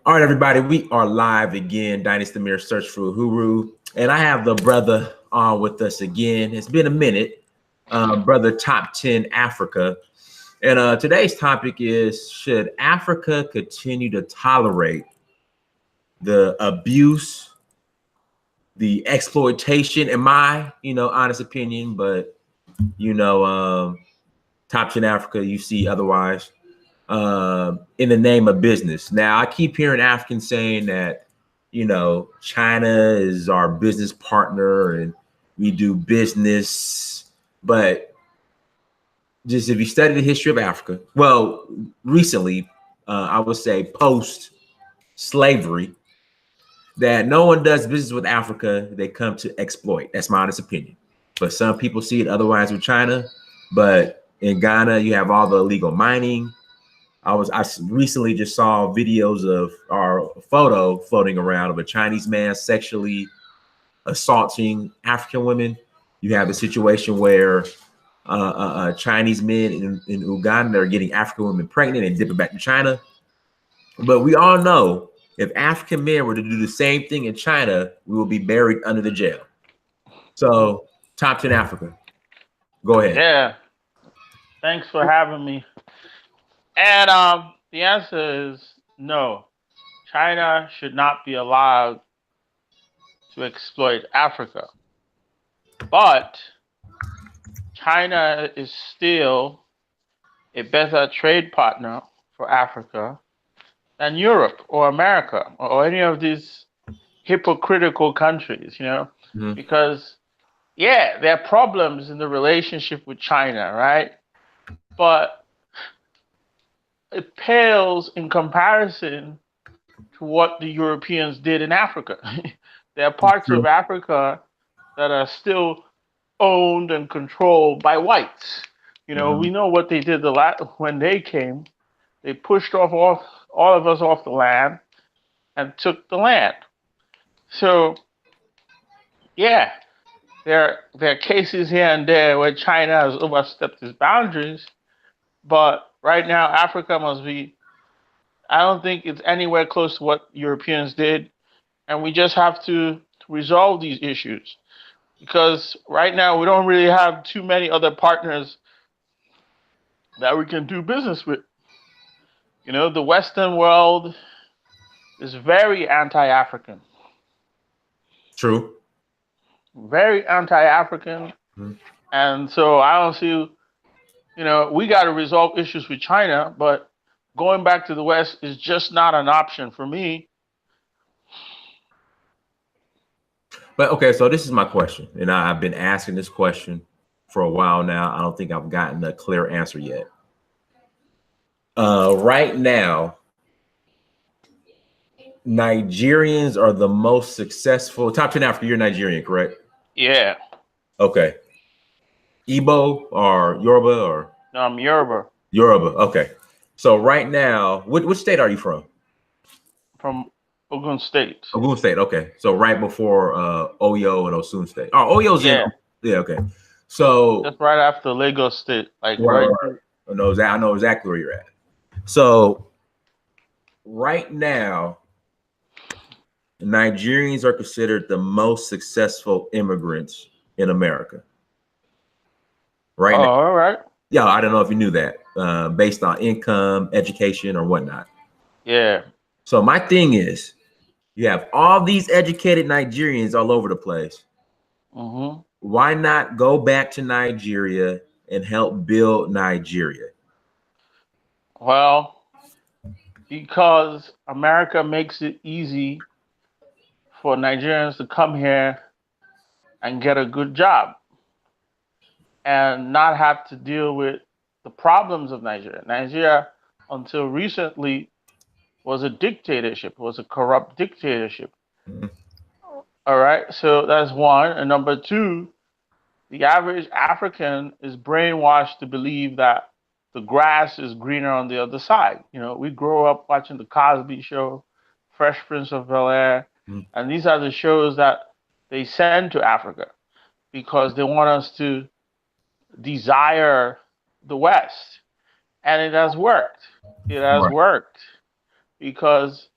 All right, everybody, we are live again. Dynasty Mirror Search for Uhuru. And I have the brother on with us again. It's been a minute. Brother Top 10 Africa. And today's topic is, should Africa continue to tolerate the abuse, the exploitation, in my, honest opinion, but, Top 10 Africa, you see otherwise, in the name of business. Now, I keep hearing Africans saying that, China is our business partner and we do business. But just if you study the history of Africa, well, recently, I would say post slavery, that no one does business with Africa. They come to exploit. That's my honest opinion. But some people see it otherwise with China. But in Ghana, you have all the illegal mining. I recently just saw videos of our photo floating around of a Chinese man sexually assaulting African women. You have a situation where Chinese men in Uganda are getting African women pregnant and dipping back to China. But we all know if African men were to do the same thing in China, we will be buried under the jail. So, Top 10 Africa. Go ahead. Yeah. Thanks for having me. And the answer is no. China should not be allowed to exploit Africa. But China is still a better trade partner for Africa than Europe or America or any of these hypocritical countries, because, yeah, there are problems in the relationship with China, right? But it pales in comparison to what the Europeans did in Africa. There are parts of Africa that are still owned and controlled by whites. We know what they did when they came. They pushed off all of us off the land and took the land. So, yeah, there are cases here and there where China has overstepped its boundaries, but right now Africa must be, I don't think it's anywhere close to what Europeans did, and we just have to resolve these issues, because right now we don't really have too many other partners that we can do business with. The Western world is very anti-African. True. Very anti-African. And so I don't see, we got to resolve issues with China, but going back to the West is just not an option for me. But okay, so this is my question, and I've been asking this question for a while now. I don't think I've gotten a clear answer yet. Right now, Nigerians are the most successful. Top 10 Africa, you're Nigerian, correct? Yeah. Okay. Igbo or Yoruba or? No, I'm Yoruba. Yoruba, okay. So right now, which state are you from? From Ogun State. Ogun State, okay. So right before Oyo and Osun State. Oh, Oyo's in. Yeah, okay. So just right after Lagos State, like right. I know exactly where you're at. So right now, Nigerians are considered the most successful immigrants in America. Right now. All right. Yeah, I don't know if you knew that, based on income, education, or whatnot. Yeah. So my thing is, you have all these educated Nigerians all over the place. Why not go back to Nigeria and help build Nigeria? Well, because America makes it easy for Nigerians to come here and get a good job and not have to deal with the problems of Nigeria. Nigeria, until recently, was a dictatorship, was a corrupt dictatorship. All right, so that's one. And number two, the average African is brainwashed to believe that the grass is greener on the other side. We grow up watching The Cosby Show, Fresh Prince of Bel-Air, and these are the shows that they send to Africa because they want us to desire the West. And it has worked. It has worked because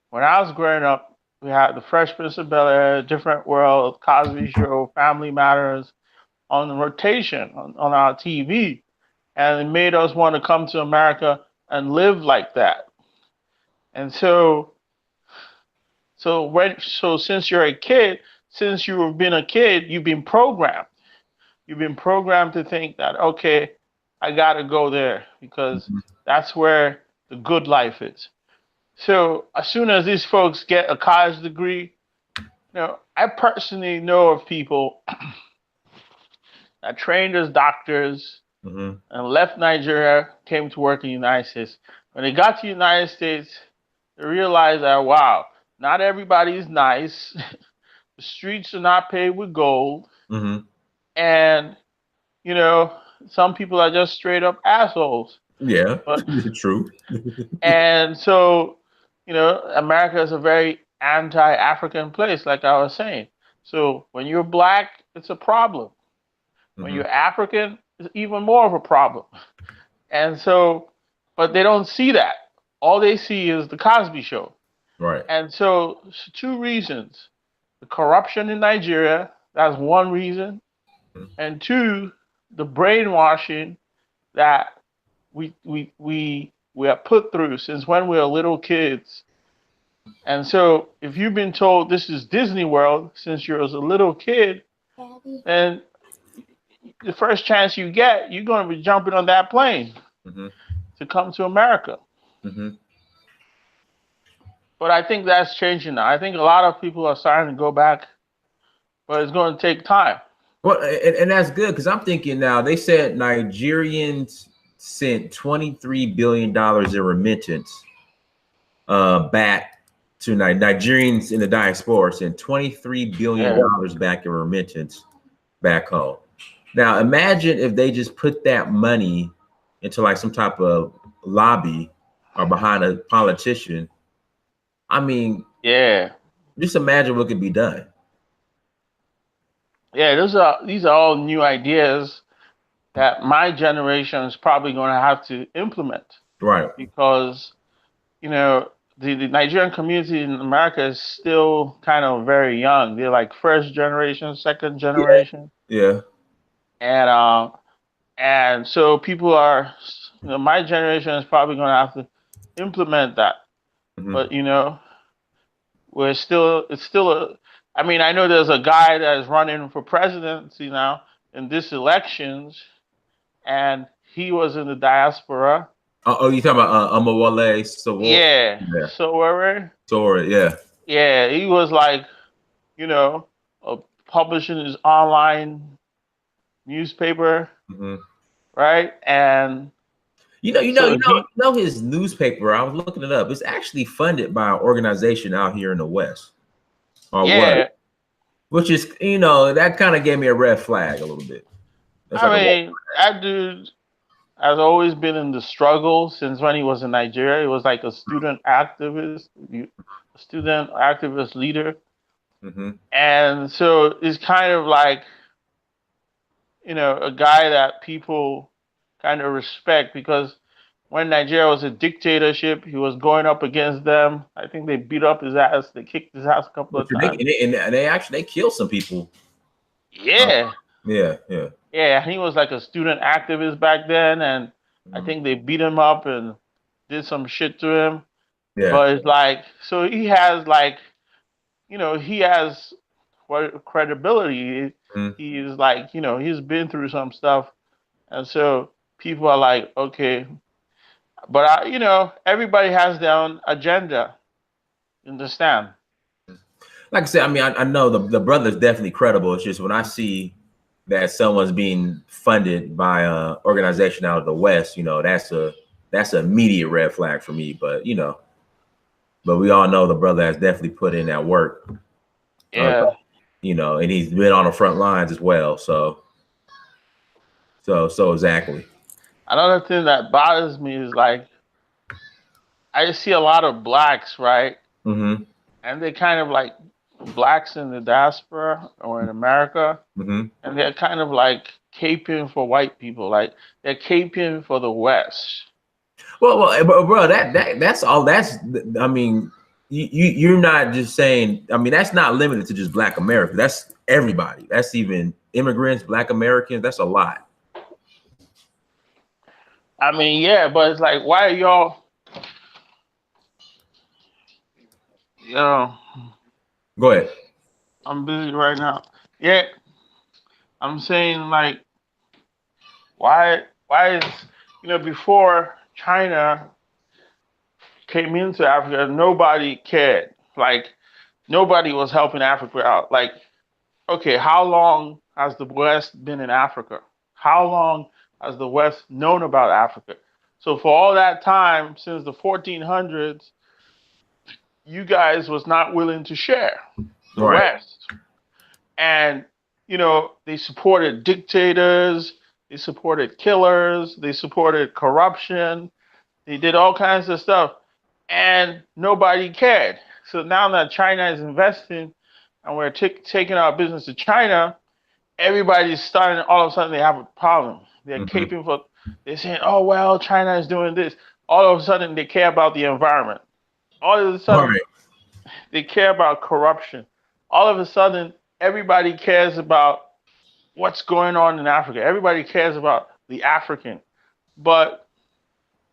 when I was growing up, we had the Fresh Prince of Bel-Air, Different World, Cosby Show, Family Matters on rotation on our TV, and it made us want to come to America and live like that. And so since you're a kid, since you've been a kid, you've been programmed. You've been programmed to think that, okay, I gotta go there because that's where the good life is. So as soon as these folks get a college degree, I personally know of people that trained as doctors and left Nigeria, came to work in the United States. When they got to the United States, they realized that, wow, not everybody is nice. The streets are not paved with gold. And, some people are just straight up assholes. Yeah, true. And so, America is a very anti-African place, like I was saying. So when you're black, it's a problem. When you're African, it's even more of a problem. And so, but they don't see that. All they see is the Cosby Show. Right. And so, two reasons: the corruption in Nigeria, that's one reason, and two, the brainwashing that we are put through since when we were little kids. And so, if you've been told this is Disney World since you was a little kid, then the first chance you get, you're going to be jumping on that plane to come to America. But I think that's changing now. I think a lot of people are starting to go back, but it's going to take time. Well, and that's good because I'm thinking now, they said Nigerians sent $23 billion in remittance back to Nigerians in the diaspora, sent $23 billion back in remittance back home. Now, imagine if they just put that money into like some type of lobby or behind a politician. I mean, just imagine what could be done. Yeah, these are all new ideas that my generation is probably going to have to implement. Right. Because, the Nigerian community in America is still kind of very young. They're like first generation, second generation. Yeah. And so people are, my generation is probably going to have to implement that. But, it's still I mean, I know there's a guy that is running for presidency now in this elections, and he was in the diaspora. Oh, you talking about Omowole Sowore? Yeah. Sowore, yeah. Yeah, he was like, publishing his online newspaper, right? And his newspaper. I was looking it up. It's actually funded by an organization out here in the West. What? Which is, that kind of gave me a red flag a little bit. That dude has always been in the struggle since when he was in Nigeria. He was like a student activist leader. And so it's kind of like, a guy that people kind of respect because when Nigeria was a dictatorship, he was going up against them. I think they beat up his ass. They kicked his ass a couple of times. And they killed some people. Yeah. Yeah. He was like a student activist back then, and I think they beat him up and did some shit to him. Yeah. But it's like, so he has like, he has credibility. He is like, he's been through some stuff, and so people are like, okay. But everybody has their own agenda. Understand? Like I said, I mean, I know the brother's definitely credible. It's just when I see that someone's being funded by an organization out of the West, that's an immediate red flag for me. But but we all know the brother has definitely put in that work. Yeah. And he's been on the front lines as well. So exactly. Another thing that bothers me is like, I see a lot of blacks, right? And they kind of like blacks in the diaspora or in America, and they're kind of like caping for white people, like they're caping for the West. Well, bro, that's all. I mean, you're not just saying. I mean, that's not limited to just Black America. That's everybody. That's even immigrants, Black Americans. That's a lot. I mean, yeah, but it's like, why are y'all? Yo, Go ahead. I'm busy right now. Yeah, I'm saying like, why is before China came into Africa, nobody cared. Like nobody was helping Africa out. Like, okay, how long has the West been in Africa? How long has the West known about Africa? So for all that time, since the 1400s, you guys was not willing to share the Right. West. And, they supported dictators, they supported killers, they supported corruption, they did all kinds of stuff, and nobody cared. So now that China is investing and we're taking our business to China, everybody's starting, all of a sudden they have a problem. They're caping for, they're saying, oh, well, China is doing this. All of a sudden they care about the environment. All of a sudden they care about corruption. All of a sudden everybody cares about what's going on in Africa. Everybody cares about the African. But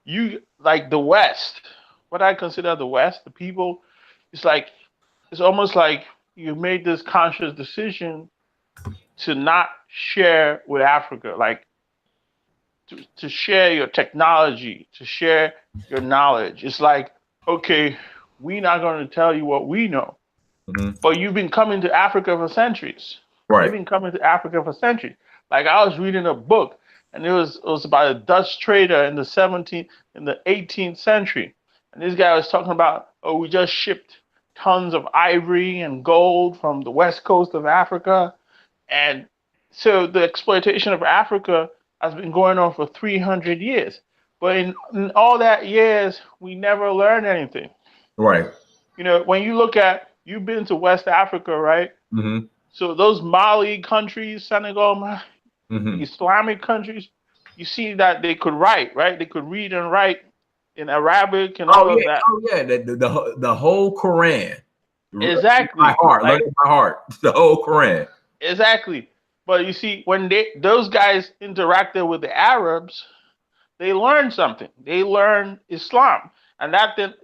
you, like the West, what I consider the West, the people, it's almost like you made this conscious decision to not share with Africa, like to share your technology, to share your knowledge. It's like, okay, we're not going to tell you what we know, but you've been coming to Africa for centuries. Right. You've been coming to Africa for centuries. Like I was reading a book, and it was about a Dutch trader in the 18th century, and this guy was talking about, oh, we just shipped tons of ivory and gold from the west coast of Africa. And so the exploitation of Africa has been going on for 300 years. But in all that years, we never learned anything. Right. When you look at, you've been to West Africa, right? Mm-hmm. So those Mali countries, Senegal, the Islamic countries, you see that they could write, right? They could read and write in Arabic and all of that. Oh yeah, the whole Quran. Exactly. By heart, learn it by heart. The whole Quran. Exactly. But you see, when those guys interacted with the Arabs, they learned something. They learned Islam. And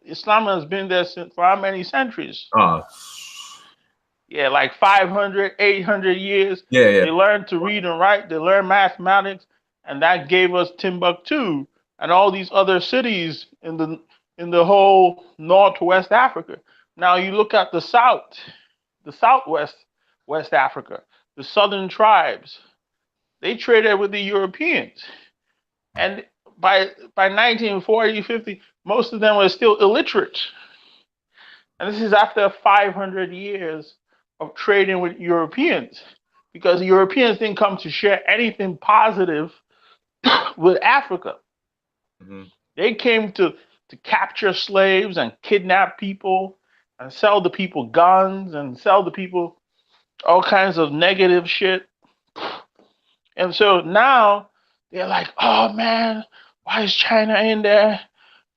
Islam has been there for how many centuries? Yeah, like 500, 800 years. Yeah. They learned to read and write. They learned mathematics. And that gave us Timbuktu and all these other cities in the whole Northwest Africa. Now you look at the South, the Southwest, West Africa, the Southern tribes, they traded with the Europeans. And by 1940, 50, most of them were still illiterate. And this is after 500 years of trading with Europeans, because the Europeans didn't come to share anything positive with Africa. They came to capture slaves and kidnap people and sell the people guns and sell the people all kinds of negative shit. And so now they're like, oh man, why is China in there?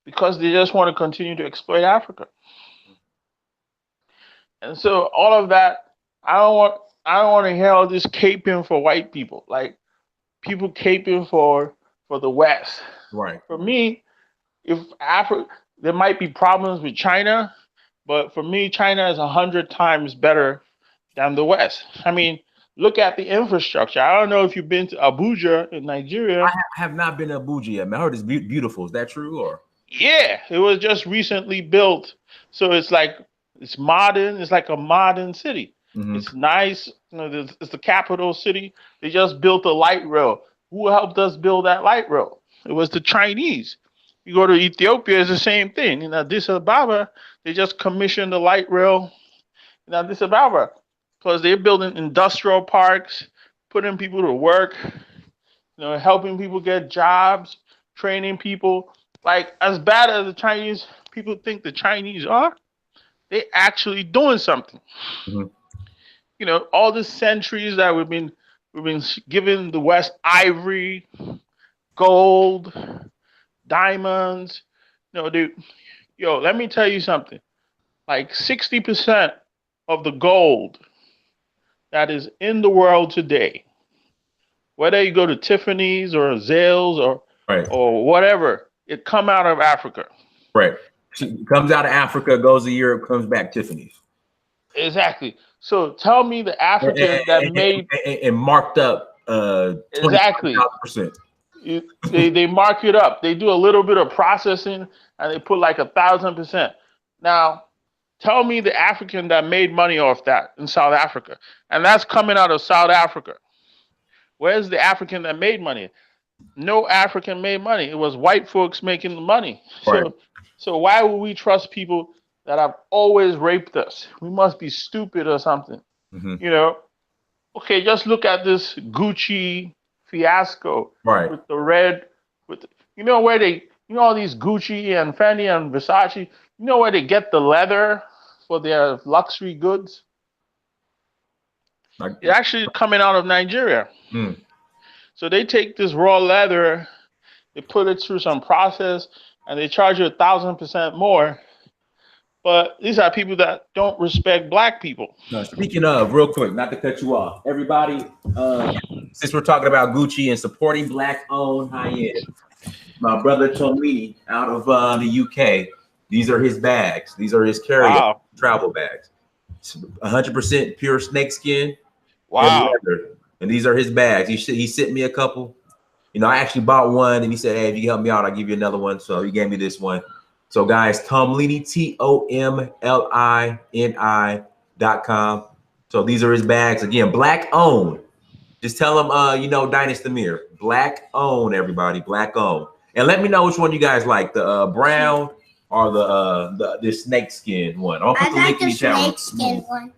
Because they just want to continue to exploit Africa. And so all of that, I don't want to hear all this caping for white people, like people caping for the West. Right. For me, if Africa, there might be problems with China, but for me, China is 100 times better than the West. I mean, look at the infrastructure. I don't know if you've been to Abuja in Nigeria. I have not been to Abuja yet. I heard it's beautiful. Is that true? Or yeah, it was just recently built, so it's modern. It's like a modern city. It's nice. It's the capital city. They just built a light rail. Who helped us build that light rail? It was the Chinese. You go to Ethiopia, it's the same thing. In Addis Ababa, they just commissioned the light rail in Addis Ababa, because they're building industrial parks, putting people to work, helping people get jobs, training people. Like, as bad as the Chinese people think the Chinese are, they actually doing something. All the centuries that we've been giving the West ivory, gold, diamonds. Let me tell you something. like 60% of the gold that is in the world today, whether you go to Tiffany's or Zales Right. or whatever, it come out of Africa. Right. It comes out of Africa, goes to Europe, comes back Tiffany's. Exactly. So tell me the African that made and marked up exactly. 25,000%. They mark it up. They do a little bit of processing and they put like 1,000%. Now, tell me the African that made money off that in South Africa. And that's coming out of South Africa. Where's the African that made money? No African made money. It was white folks making the money. Right. So why would we trust people that have always raped us? We must be stupid or something. Mm-hmm. You know? Okay, just look at this Gucci fiasco. Right. With the red, you know where they, you know, all these Gucci and Fendi and Versace, you know where they get the leather for their luxury goods? It's actually coming out of Nigeria. Mm. So they take this raw leather, they put it through some process, and they charge you 1,000% more. But these are people that don't respect black people. No, speaking of, real quick, not to cut you off, everybody, since we're talking about Gucci and supporting black-owned high-end, my brother Tomini out of the UK, these are his bags. These are his carry-on travel bags. 100% pure snakeskin. Wow. And these are his bags. He sent me a couple. You know, I actually bought one, and he said, "Hey, if you help me out, I'll give you another one." So he gave me this one. So guys, Tomlini, TOMLINI.com. So these are his bags. Again, black owned. Just tell him, you know, Dynasty Amir. Black owned, everybody. Black owned. And let me know which one you guys like, the brown or the snake skin one. I'll put the link in the chat. Snake skin one.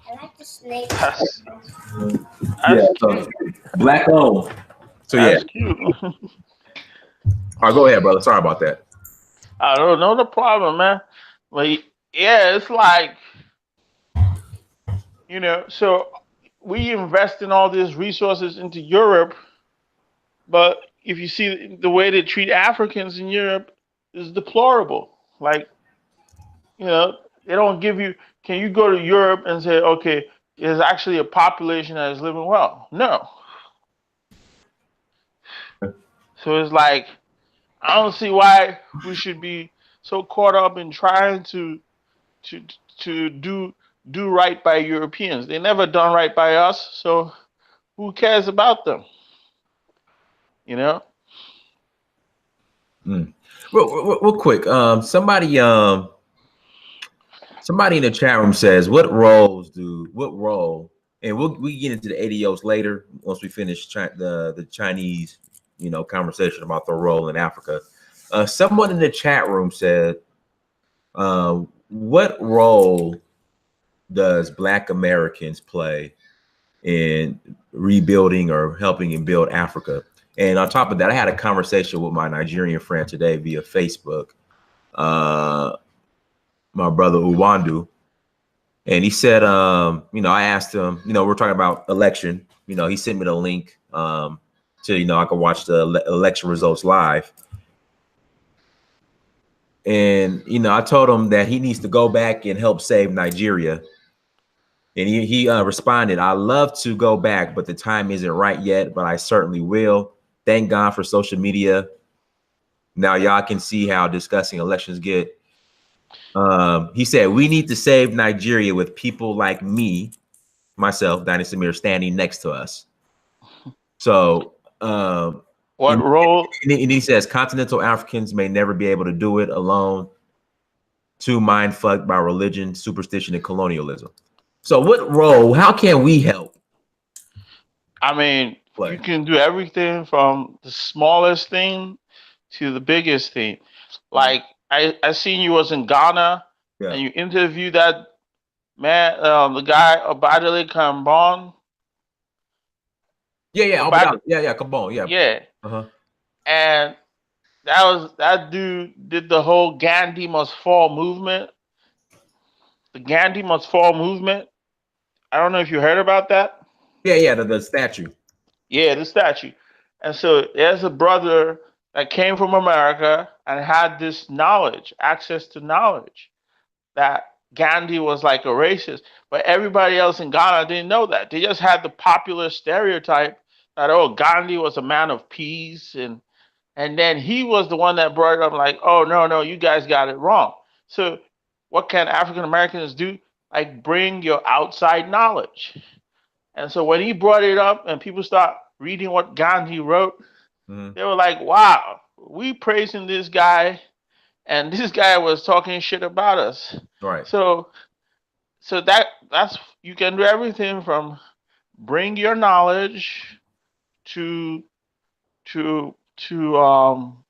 I like the snake. Yeah, so black owned. So yeah. All right, go ahead, brother. Sorry about that. I don't know the problem, man. But yeah, it's like, you know, so we invest in all these resources into Europe, but if you see the way they treat Africans in Europe is deplorable. Like, you know, they don't give you, can you go to Europe and say, okay, there's actually a population that is living well? No. So it's like, I don't see why we should be so caught up in trying to do right by Europeans. They never done right by us, so who cares about them? You know? Real quick, somebody in the chat room says, what role, and we get into the ADOs later once we finish the Chinese, you know, conversation about the role in Africa. Someone in the chat room said, what role does Black Americans play in rebuilding or helping and build Africa? And on top of that, I had a conversation with my Nigerian friend today via Facebook, my brother Uwandu. And he said, you know, I asked him, you know, we're talking about election. You know, he sent me the link to, you know, I could watch the election results live. And, you know, I told him that he needs to go back and help save Nigeria. And he responded, "I love to go back, but the time isn't right yet, but I certainly will. Thank God for social media. Now y'all can see how disgusting elections get." He said, "We need to save Nigeria with people like me, myself, Dynasty Amir, standing next to us." So, what role? And he says, "Continental Africans may never be able to do it alone, too mind fucked by religion, superstition, and colonialism." So what role, how can we help? I mean, you can do everything from the smallest thing to the biggest thing. Like, I seen you was in Ghana, and you interviewed that man, the guy, Obadele Kambon. Kambon, yeah. And that dude did the whole Gandhi must fall movement. The Gandhi must fall movement. I don't know if you heard about that. The statue. Yeah, the statue. And so there's a brother that came from America and had this knowledge, access to knowledge. that Gandhi was like a racist, but everybody else in Ghana didn't know that. They just had the popular stereotype that, oh, Gandhi was a man of peace, and then he was the one that brought it up like, oh, no, no, you guys got it wrong. So what can African Americans do? Like, bring your outside knowledge. And so when he brought it up and people start reading what Gandhi wrote, they were like, wow, we praising this guy, and this guy was talking shit about us. Right. So that's you can do everything from bring your knowledge to to to um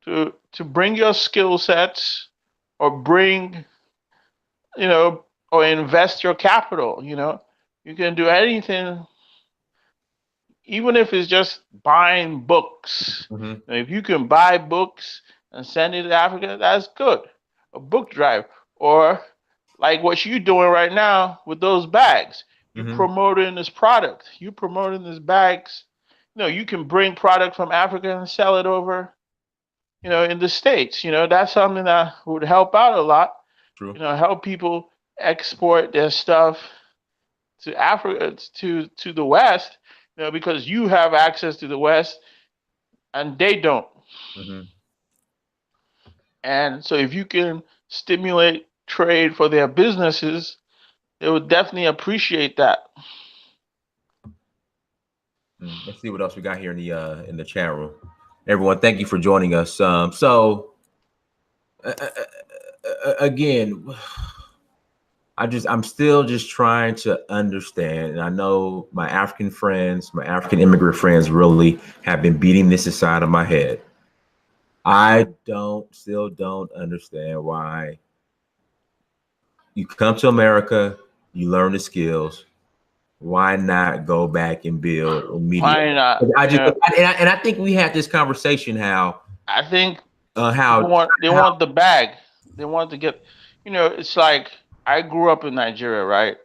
to bring your skill sets, or bring, or invest your capital. You can do anything, even if it's just buying books. If you can buy books and send it to Africa, that's good. A book drive, or like what you're doing right now with those bags. You're promoting this product. You're promoting these bags. You can bring product from Africa and sell it over, in the States. That's something that would help out a lot. True. Help people export their stuff to Africa, to the West, because you have access to the West and they don't. And so if you can stimulate trade for their businesses, they would definitely appreciate that. Let's see what else we got here in the chat room. Everyone, thank you for joining us. So again, I'm still just trying to understand, and I know my African friends, my African immigrant friends, really have been beating this inside of my head. I still don't understand why you come to America, you learn the skills. Why not go back and build immediately? Why not? And I think we had this conversation. How I think how they want the bag. They want to get. It's like I grew up in Nigeria, right?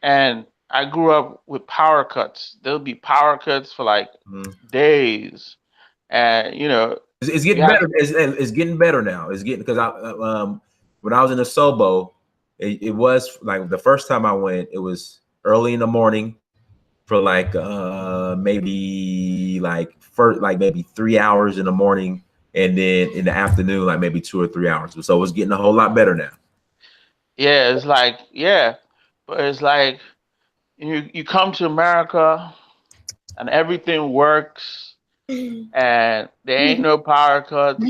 And I grew up with power cuts. There'll be power cuts for like days, and it's getting better. It's getting better now. It's getting, because when I was in the Sobo, it was like the first time I went, it was early in the morning for like maybe 3 hours in the morning, and then in the afternoon like maybe 2 or 3 hours. So it's getting a whole lot better now. Yeah, but it's like you come to America and everything works, and there ain't no power cuts.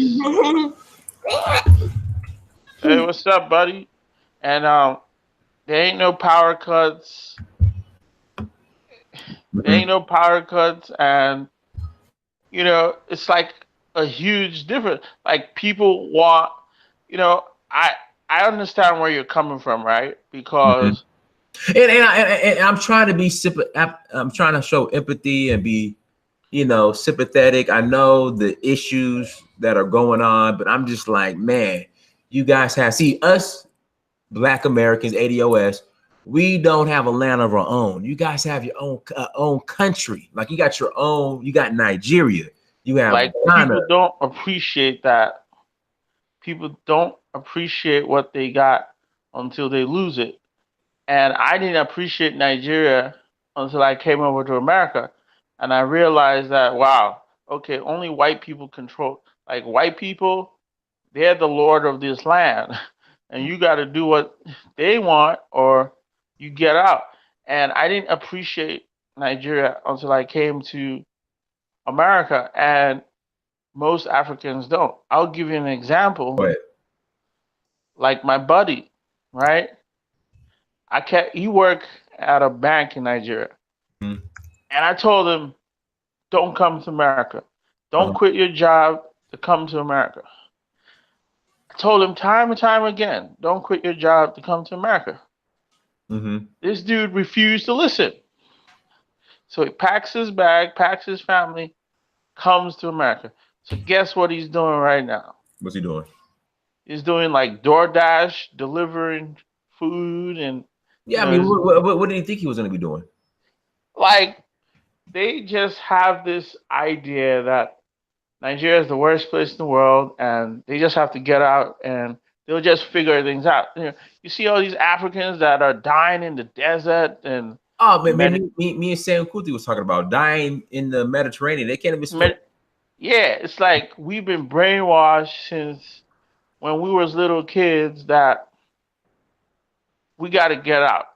Hey, what's up, buddy? And there ain't no power cuts. There ain't no power cuts, and it's like a huge difference. Like, people want, I understand where you're coming from, right? Because and I'm trying to be I'm trying to show empathy and be, sympathetic. I know the issues that are going on, but I'm just like, man, you guys see us Black Americans, ADOS, we don't have a land of our own. You guys have your own country. Like, you got your own. You got Nigeria. You have like Ghana. People don't appreciate that. People don't appreciate what they got until they lose it. And I didn't appreciate Nigeria until I came over to America, and I realized that, wow, okay, only white people control. Like, white people, they're the lord of this land, and you got to do what they want or you get out. And I didn't appreciate Nigeria until I came to America, and most Africans don't. I'll give you an example. Right. Like my buddy, right? He worked at a bank in Nigeria. And I told him, don't come to America. Don't quit your job to come to America. I told him time and time again, don't quit your job to come to America. This dude refused to listen. So he packs his bag, packs his family, comes to America. So guess what he's doing right now? What's he doing? He's doing like DoorDash, delivering food, and I mean, what did he think he was going to be doing? Like, they just have this idea that Nigeria is the worst place in the world, and they just have to get out and they'll just figure things out. You see all these Africans that are dying in the desert and Oh, man, me and Sam Kuti was talking about dying in the Mediterranean. They can't even swim. Yeah, it's like we've been brainwashed since when we was little kids that we got to get out,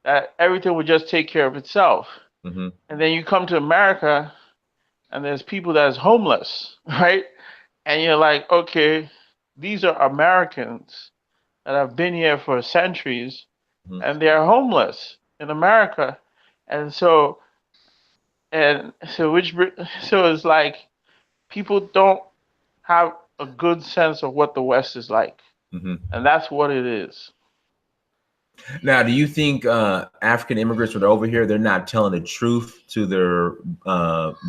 that everything will just take care of itself. Mm-hmm. And then you come to America and there's people that's homeless, right? And you're like, okay, these are Americans that have been here for centuries, Mm-hmm. and they're homeless in America. And so it's like people don't have a good sense of what the West is like. Mm-hmm. And that's what it is. Now, do you think African immigrants that are over here, they're not telling the truth to their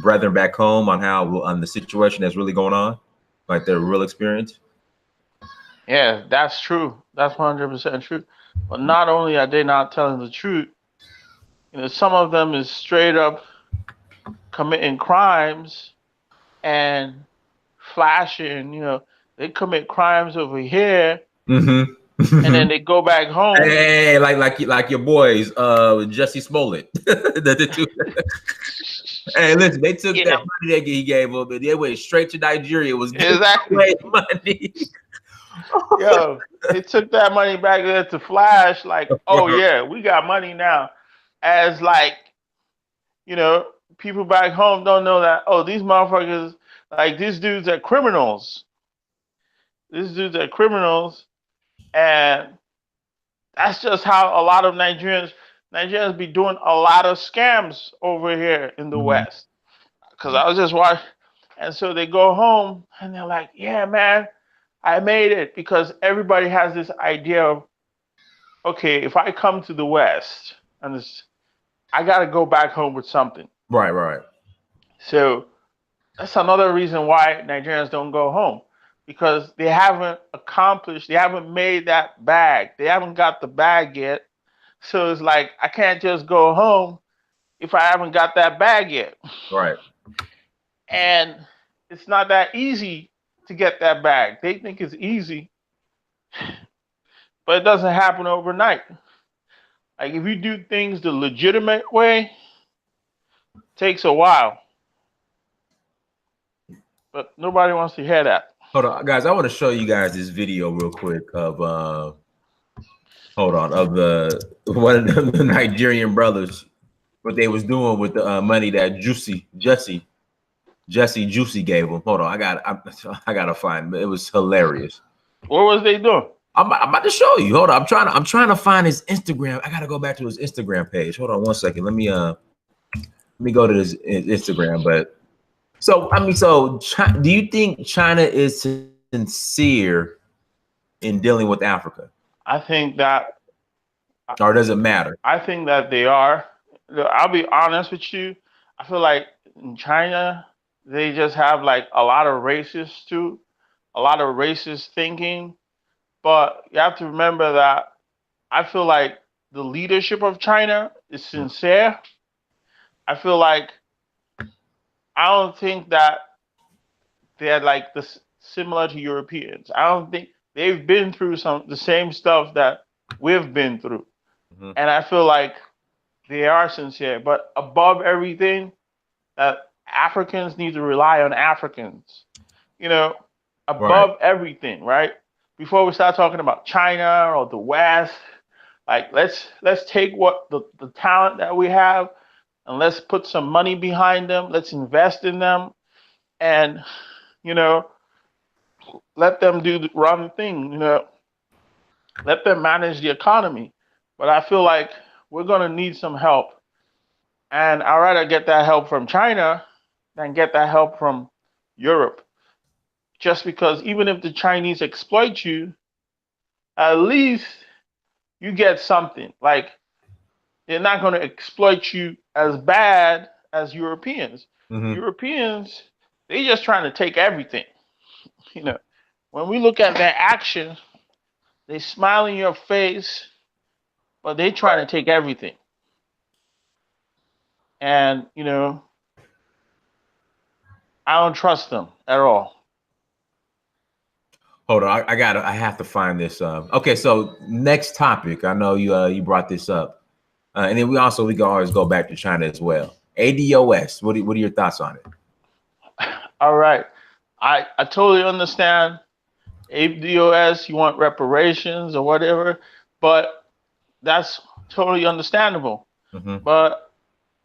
brethren back home on the situation that's really going on, like their real experience? Yeah, that's true. That's 100% true. But not only are they not telling the truth, some of them is straight up committing crimes and flashing. They commit crimes over here, Mm-hmm. and then they go back home. Hey, like your boys, Jesse Smollett. the two. Hey, listen, they took that money that he gave them, and they went straight to Nigeria. It was exactly money. Yo, they took that money back there to flash, like, oh yeah, we got money now. As like, people back home don't know that, oh, these motherfuckers, like these dudes are criminals. These dudes are criminals. And that's just how a lot of Nigerians be doing a lot of scams over here in the West. Because I was just watching, and so they go home and they're like, yeah, man, I made it. Because everybody has this idea of, okay, if I come to the West, and I got to go back home with something. Right. So that's another reason why Nigerians don't go home. Because they haven't made that bag. They haven't got the bag yet. So it's like, I can't just go home if I haven't got that bag yet. Right. And it's not that easy to get that bag. They think it's easy, but it doesn't happen overnight. Like if you do things the legitimate way, it takes a while. But nobody wants to hear that. Hold on, guys. I want to show you guys this video real quick of of one of the Nigerian brothers, what they was doing with the money that Jesse Juicy gave him. Hold on, I gotta find it. It was hilarious. What was they doing? I'm about to show you. Hold on, I'm trying to find his Instagram. I gotta go back to his Instagram page. Hold on one second. Let me go to his Instagram. But do you think China is sincere in dealing with Africa? I think that, or does it matter? I think that they are. I'll be honest with you. I feel like in China, they just have like a lot of racist thinking. But you have to remember that I feel like the leadership of China is sincere. I feel like, I don't think that they're like this similar to Europeans. I don't think they've been through the same stuff that we've been through. Mm-hmm. And I feel like they are sincere. But above everything, that Africans need to rely on Africans. Above everything, right? Before we start talking about China or the West, like let's take what the talent that we have and let's put some money behind them. Let's invest in them, and let them run the thing. Let them manage the economy. But I feel like we're gonna need some help, and I'd rather get that help from China than get that help from Europe. Just because even if the Chinese exploit you, at least you get something. Like, they're not going to exploit you as bad as Europeans. Mm-hmm. Europeans, they just trying to take everything. When we look at their action, they smile in your face, but they trying to take everything. And, I don't trust them at all. Hold on, I have to find this. Okay, so next topic. I know you brought this up, and then we can always go back to China as well. ADOS. What are your thoughts on it? All right, I totally understand. ADOS, you want reparations or whatever, but that's totally understandable. Mm-hmm. But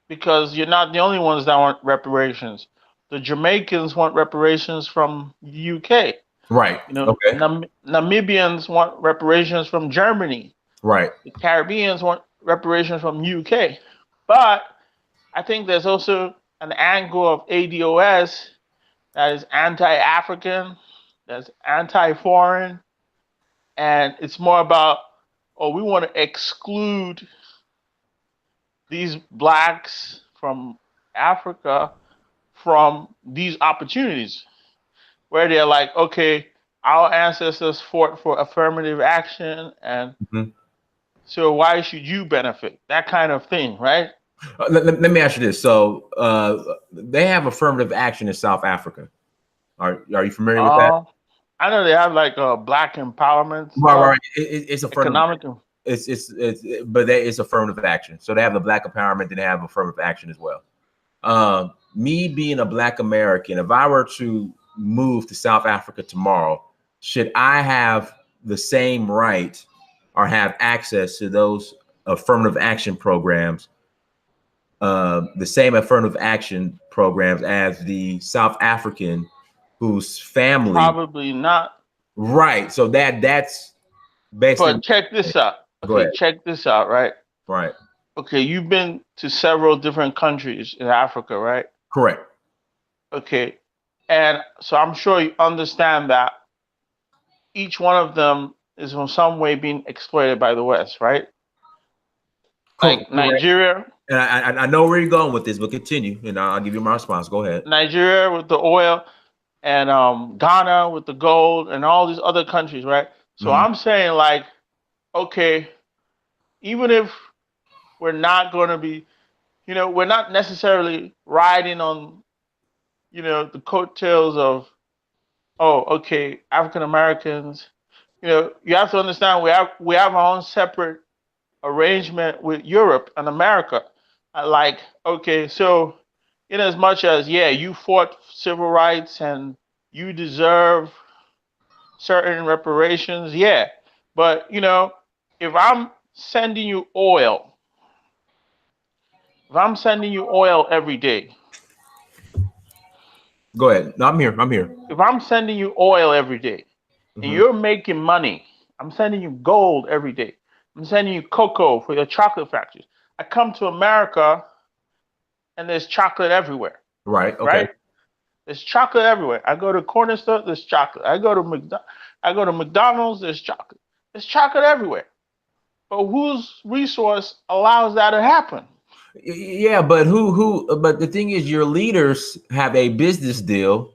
because you're not the only ones that want reparations. The Jamaicans want reparations from the UK. Right. You know, Okay. Namibians want reparations from Germany. Right. The Caribbeans want reparations from UK. But I think there's also an angle of ADOS that is anti-African, that's anti-foreign, and it's more about, oh, we want to exclude these blacks from Africa from these opportunities, where they're like, okay, our ancestors fought for affirmative action, and so why should you benefit? That kind of thing, right? Let me ask you this. So they have affirmative action in South Africa. Are you familiar with that? I know they have like black empowerment. Right. It's affirmative. Economic. It's affirmative action. So they have the black empowerment, and they have affirmative action as well. Me being a black American, if I were to move to South Africa tomorrow, should I have the same right or have access to those affirmative action programs, the same affirmative action programs as the South African whose family? Probably not. Right. So that's basically. But check this out. Okay, check this out, right? Right. Okay, you've been to several different countries in Africa, right? Correct. Okay, and so I'm sure you understand that each one of them is in some way being exploited by the West, right? Like Nigeria. And I know where you're going with this, but continue, and I'll give you my response. Go ahead. Nigeria with the oil, and Ghana with the gold, and all these other countries, right? So I'm saying, like, okay, even if we're not going to be, we're not necessarily riding on, the coattails of, oh, okay, African Americans. You have to understand we have our own separate arrangement with Europe and America. Like, okay, so in as much as, yeah, you fought civil rights and you deserve certain reparations, yeah. But, if I'm sending you oil, every day. Go ahead. No, I'm here. If I'm sending you oil every day and you're making money, I'm sending you gold every day. I'm sending you cocoa for your chocolate factories. I come to America and there's chocolate everywhere. Right. Okay. Right? There's chocolate everywhere. I go to corner store, there's chocolate. I go to McDonald's, there's chocolate. There's chocolate everywhere. But whose resource allows that to happen? Yeah, but but the thing is, your leaders have a business deal,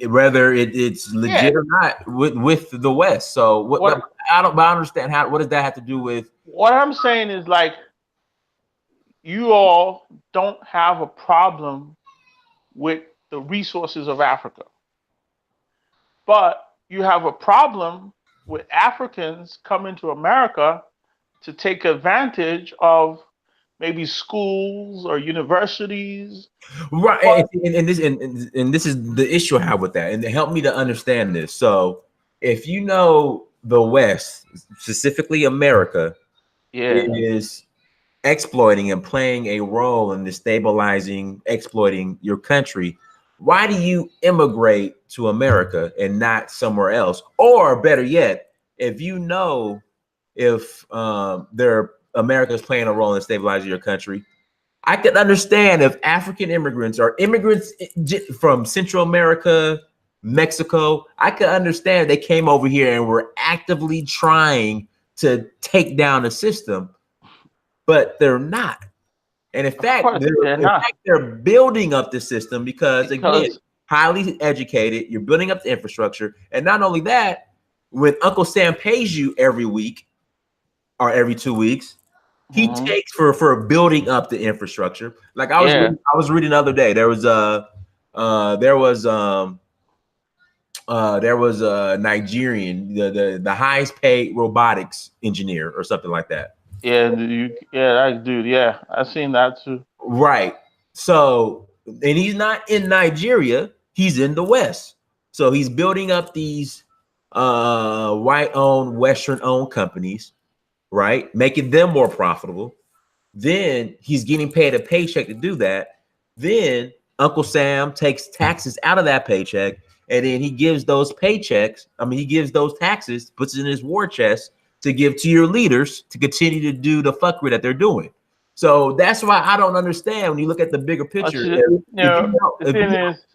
whether it's legit or not, with the West. So I don't understand what does that have to do with? What I'm saying is, like, you all don't have a problem with the resources of Africa, but you have a problem with Africans coming to America to take advantage of maybe schools or universities. Right. And this is the issue I have with that. And help me to understand this. So if you know the West, specifically America, is exploiting and playing a role in destabilizing, exploiting your country, why do you immigrate to America and not somewhere else? Or better yet, if you know if America is playing a role in stabilizing your country, I could understand if African immigrants or immigrants from Central America, Mexico, I could understand they came over here and were actively trying to take down the system, but they're not. And in fact, they're building up the system because again, highly educated, you're building up the infrastructure. And not only that, when Uncle Sam pays you every week or every 2 weeks, he takes for building up the infrastructure. Like I was reading the other day, there was there was a Nigerian, the highest paid robotics engineer or something like that. Yeah, that dude. Yeah, I've seen that too. Right. So, and he's not in Nigeria, he's in the West. So he's building up these white-owned, Western-owned companies, right? Making them more profitable. Then he's getting paid a paycheck to do that. Then Uncle Sam takes taxes out of that paycheck, and then he gives those paychecks. He gives those taxes, puts it in his war chest to give to your leaders to continue to do the fuckery that they're doing. So that's why I don't understand when you look at the bigger picture. The thing is,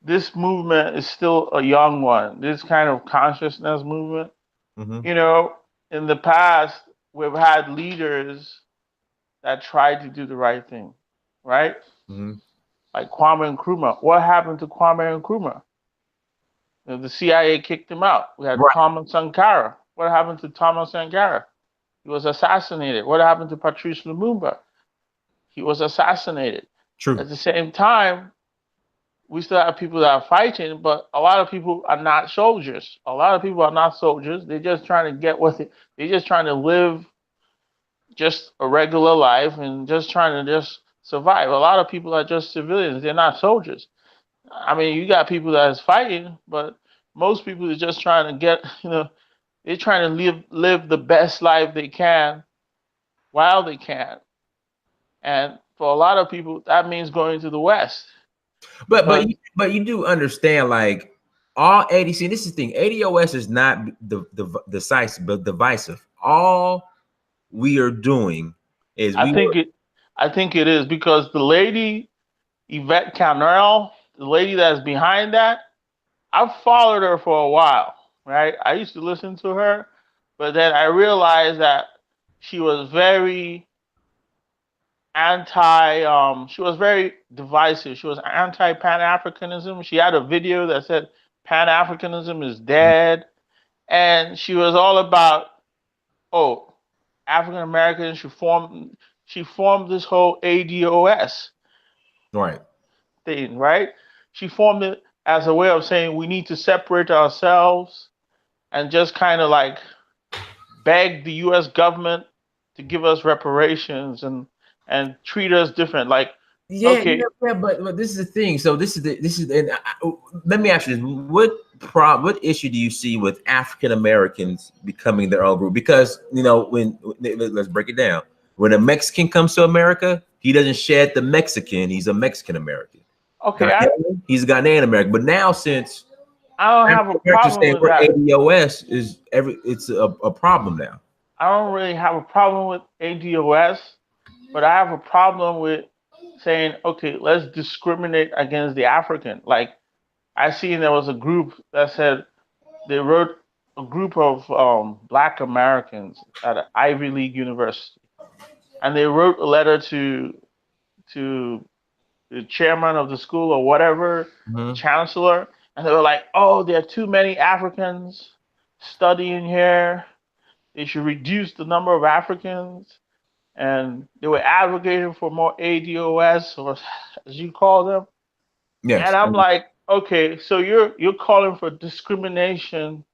this movement is still a young one. This kind of consciousness movement. Mm-hmm. In the past, we've had leaders that tried to do the right thing, right? Mm-hmm. Like Kwame Nkrumah. What happened to Kwame Nkrumah? The CIA kicked him out. We had Thomas Sankara. What happened to Thomas Sankara? He was assassinated. What happened to Patrice Lumumba? He was assassinated. True. At the same time, we still have people that are fighting, but a lot of people are not soldiers. They're just trying to get they're just trying to live just a regular life and just trying to just survive. A lot of people are just civilians. They're not soldiers. You got people that is fighting, but most people are just trying to get, they're trying to live the best life they can while they can. And for a lot of people, that means going to the West. But you do understand, like all ADC. This is the thing. ADOS is not the decisive, but divisive. All we are doing is I think it is, because the lady Yvette Carnell, the lady that's behind that, I've followed her for a while, right? I used to listen to her, but then I realized that she was very she was very divisive. She was anti-Pan-Africanism. She had a video that said Pan-Africanism is dead. And she was all about, African Americans, she formed this whole ADOS thing, right? She formed it as a way of saying we need to separate ourselves and just kind of like beg the US government to give us reparations and treat us different. Like, but this is the thing. So let me ask you this: what issue do you see with African Americans becoming their own group? Because let's break it down. When a Mexican comes to America, he doesn't shed the Mexican. He's a Mexican American. Okay, he's a Ghanaian American. But now, since I don't have a problem with that, ADOS it's a problem now. I don't really have a problem with ADOS, but I have a problem with saying, okay, let's discriminate against the African. Like, I seen there was a group that said they wrote a group of Black Americans at an Ivy League university, and they wrote a letter to the chairman of the school or whatever, chancellor, and they were like, oh, there are too many Africans studying here. They should reduce the number of Africans. And they were advocating for more ADOS, or as you call them. Yes. And I'm like, okay, so you're calling for discrimination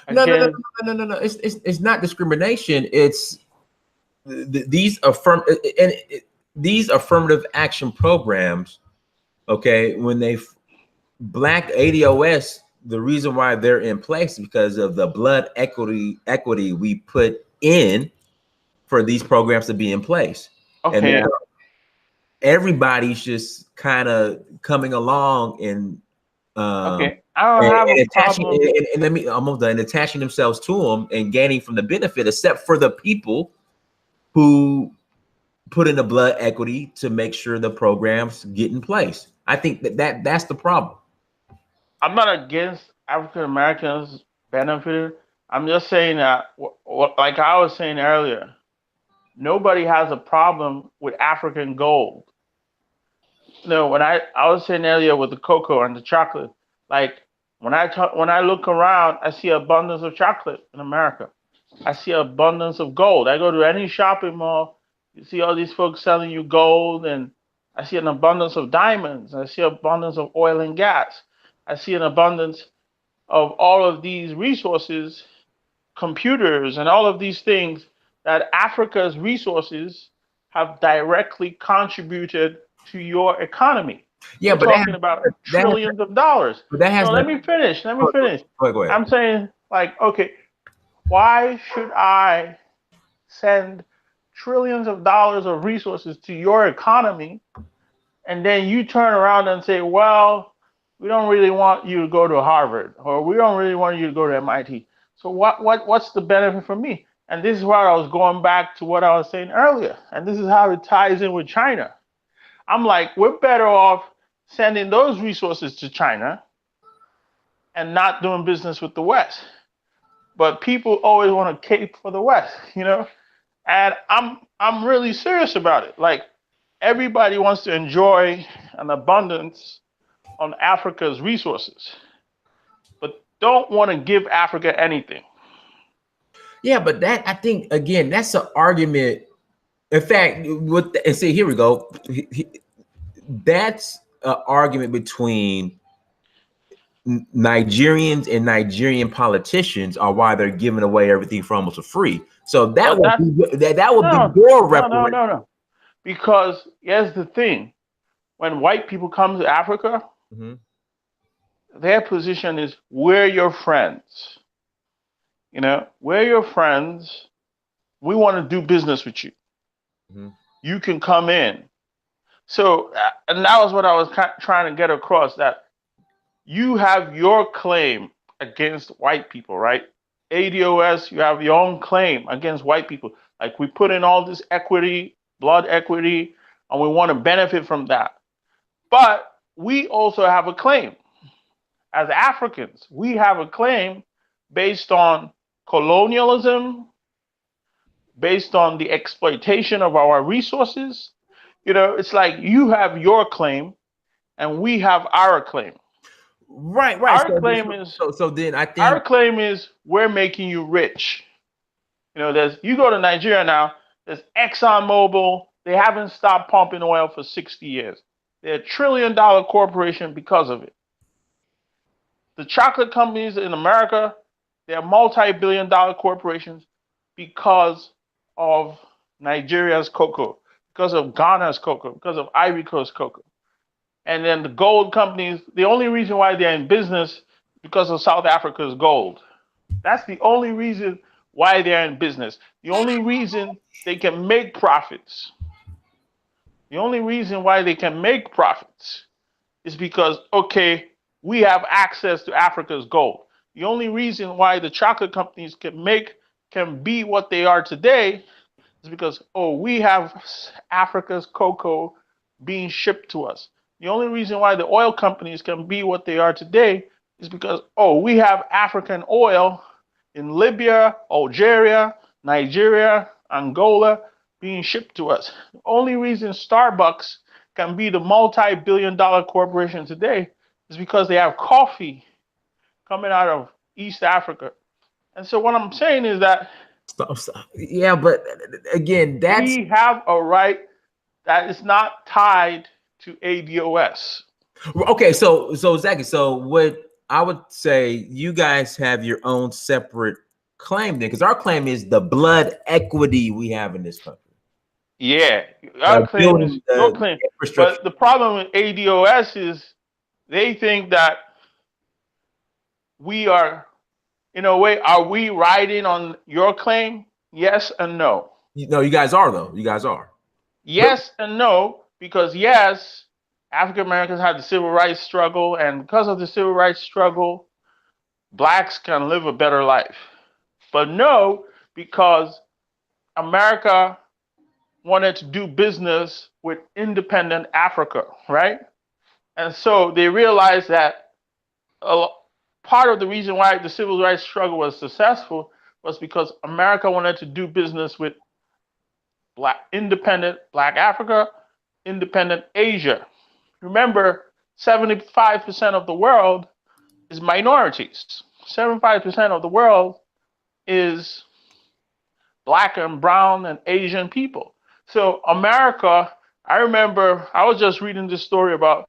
against... No. It's not discrimination. It's these affirmative action programs. Okay, when Black ADOS, the reason why they're in place is because of the blood equity we put in for these programs to be in place. Okay. And everybody's just kind of coming along and I don't have a problem. And attaching themselves to them and gaining from the benefit, except for the people who put in the blood equity to make sure the programs get in place. I think that's the problem. I'm not against African Americans benefiting. I'm just saying that, like I was saying earlier, nobody has a problem with African gold. When I was saying earlier with the cocoa and the chocolate, like when I look around, I see abundance of chocolate in America. I see abundance of gold. I go to any shopping mall, you see all these folks selling you gold, and I see an abundance of diamonds. I see abundance of oil and gas. I see an abundance of all of these resources, computers, and all of these things that Africa's resources have directly contributed to your economy. Yeah, We're but talking about that has, trillions of dollars. but that has No, let nothing. me finish. Let me Go finish. ahead. Go ahead. I'm saying, like, okay, why should I send trillions of dollars of resources to your economy, and then you turn around and say, well, we don't really want you to go to Harvard, or we don't really want you to go to MIT. So what's the benefit for me? And this is where I was going back to what I was saying earlier. And this is how it ties in with China. I'm like, we're better off sending those resources to China and not doing business with the West. But people always want to cape for the West, you know? And I'm really serious about it. Like, everybody wants to enjoy an abundance on Africa's resources, but don't want to give Africa anything. Yeah, but that, I think, again, that's an argument. In fact, and see, here we go. That's an argument between Nigerians and Nigerian politicians are why they're giving away everything for almost for free. So that would be your reparation. No. Because here's the thing: when white people come to Africa, their position is, we're your friends. You know, we're your friends. We want to do business with you. You can come in. So, and that was what I was trying to get across, that you have your claim against white people, right? ADOS, you have your own claim against white people. Like, we put in all this equity, blood equity, and we want to benefit from that. But we also have a claim. As Africans, we have a claim based on colonialism, based on the exploitation of our resources. You know, it's like you have your claim and we have our claim. Right. Our claim is, so then I think our claim is, we're making you rich. You know, you go to Nigeria now, there's ExxonMobil. They haven't stopped pumping oil for 60 years. They're $1 trillion corporation because of it. The chocolate companies in America, they're multi-billion-dollar corporations because of Nigeria's cocoa, because of Ghana's cocoa, because of Ivory Coast cocoa. And then the gold companies, the only reason why they're in business is because of South Africa's gold. That's the only reason why they're in business. The only reason they can make profits. The only reason why they can make profits is because, okay, we have access to Africa's gold. The only reason why the chocolate companies can be what they are today is because, oh, we have Africa's cocoa being shipped to us. The only reason why the oil companies can be what they are today is because, oh, we have African oil in Libya, Algeria, Nigeria, Angola being shipped to us. The only reason Starbucks can be the multi-billion-dollar corporation today is because they have coffee coming out of East Africa. And so what I'm saying is that, yeah, but again, we have a right that is not tied to ADOS. Okay, so Zaki, so what I would say, you guys have your own separate claim then, because our claim is the blood equity we have in this country. Yeah, our claim is your claim. But the problem with ADOS is they think that we are, in a way, are we riding on your claim? Yes and no. No, you guys are, though. You guys are. Yes and no, because yes, African Americans had the civil rights struggle, and because of the civil rights struggle, blacks can live a better life. But no, because America wanted to do business with independent Africa, right? And so they realized that part of the reason why the civil rights struggle was successful was because America wanted to do business with independent Black Africa, independent Asia. Remember, 75% of the world is minorities. 75% of the world is Black and brown and Asian people. So America, I remember I was just reading this story about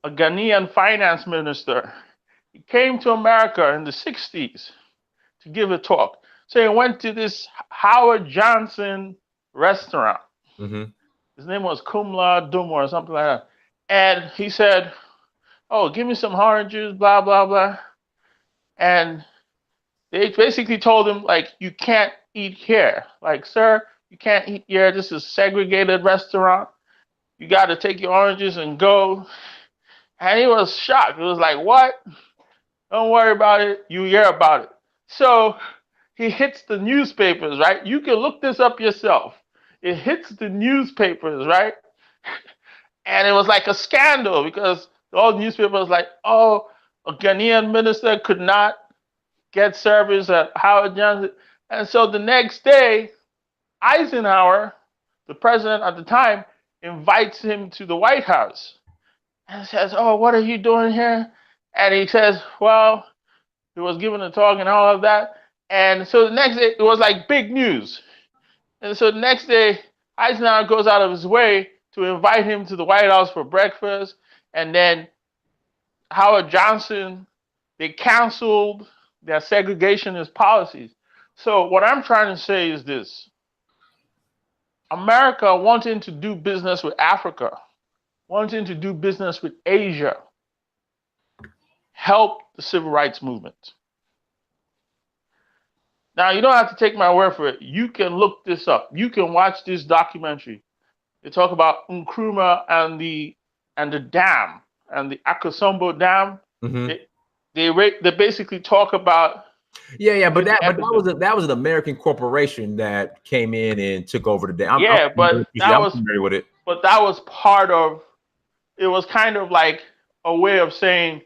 a Ghanaian finance minister, He came to America in the 60s to give a talk. So he went to this Howard Johnson restaurant. Mm-hmm. His name was Kumla Duma or something like that. And he said, "Oh, give me some oranges, blah, blah, blah." And they basically told him, like, you can't eat here. Like, sir, you can't eat here. This is a segregated restaurant. You got to take your oranges and go. And he was shocked. He was like, what? Don't worry about it. You hear about it. So he hits the newspapers, right? You can look this up yourself. It hits the newspapers, right? And it was like a scandal because all the newspapers like, oh, a Ghanaian minister could not get service at Howard Johnson. And so the next day, Eisenhower, the president at the time, invites him to the White House and says, "Oh, what are you doing here?" And he says, "Well," he was giving a talk and all of that. And so the next day, it was like big news. And so the next day, Eisenhower goes out of his way to invite him to the White House for breakfast. And then Howard Johnson, they canceled their segregationist policies. So what I'm trying to say is this. America wanting to do business with Africa, wanting to do business with Asia, helped the civil rights movement. Now, you don't have to take my word for it. You can look this up. You can watch this documentary. They talk about Nkrumah and the dam and the Akosombo Dam. Mm-hmm. They basically talk about but that was an American corporation that came in and took over the dam. But that was part of it. Was kind of like a way of saying,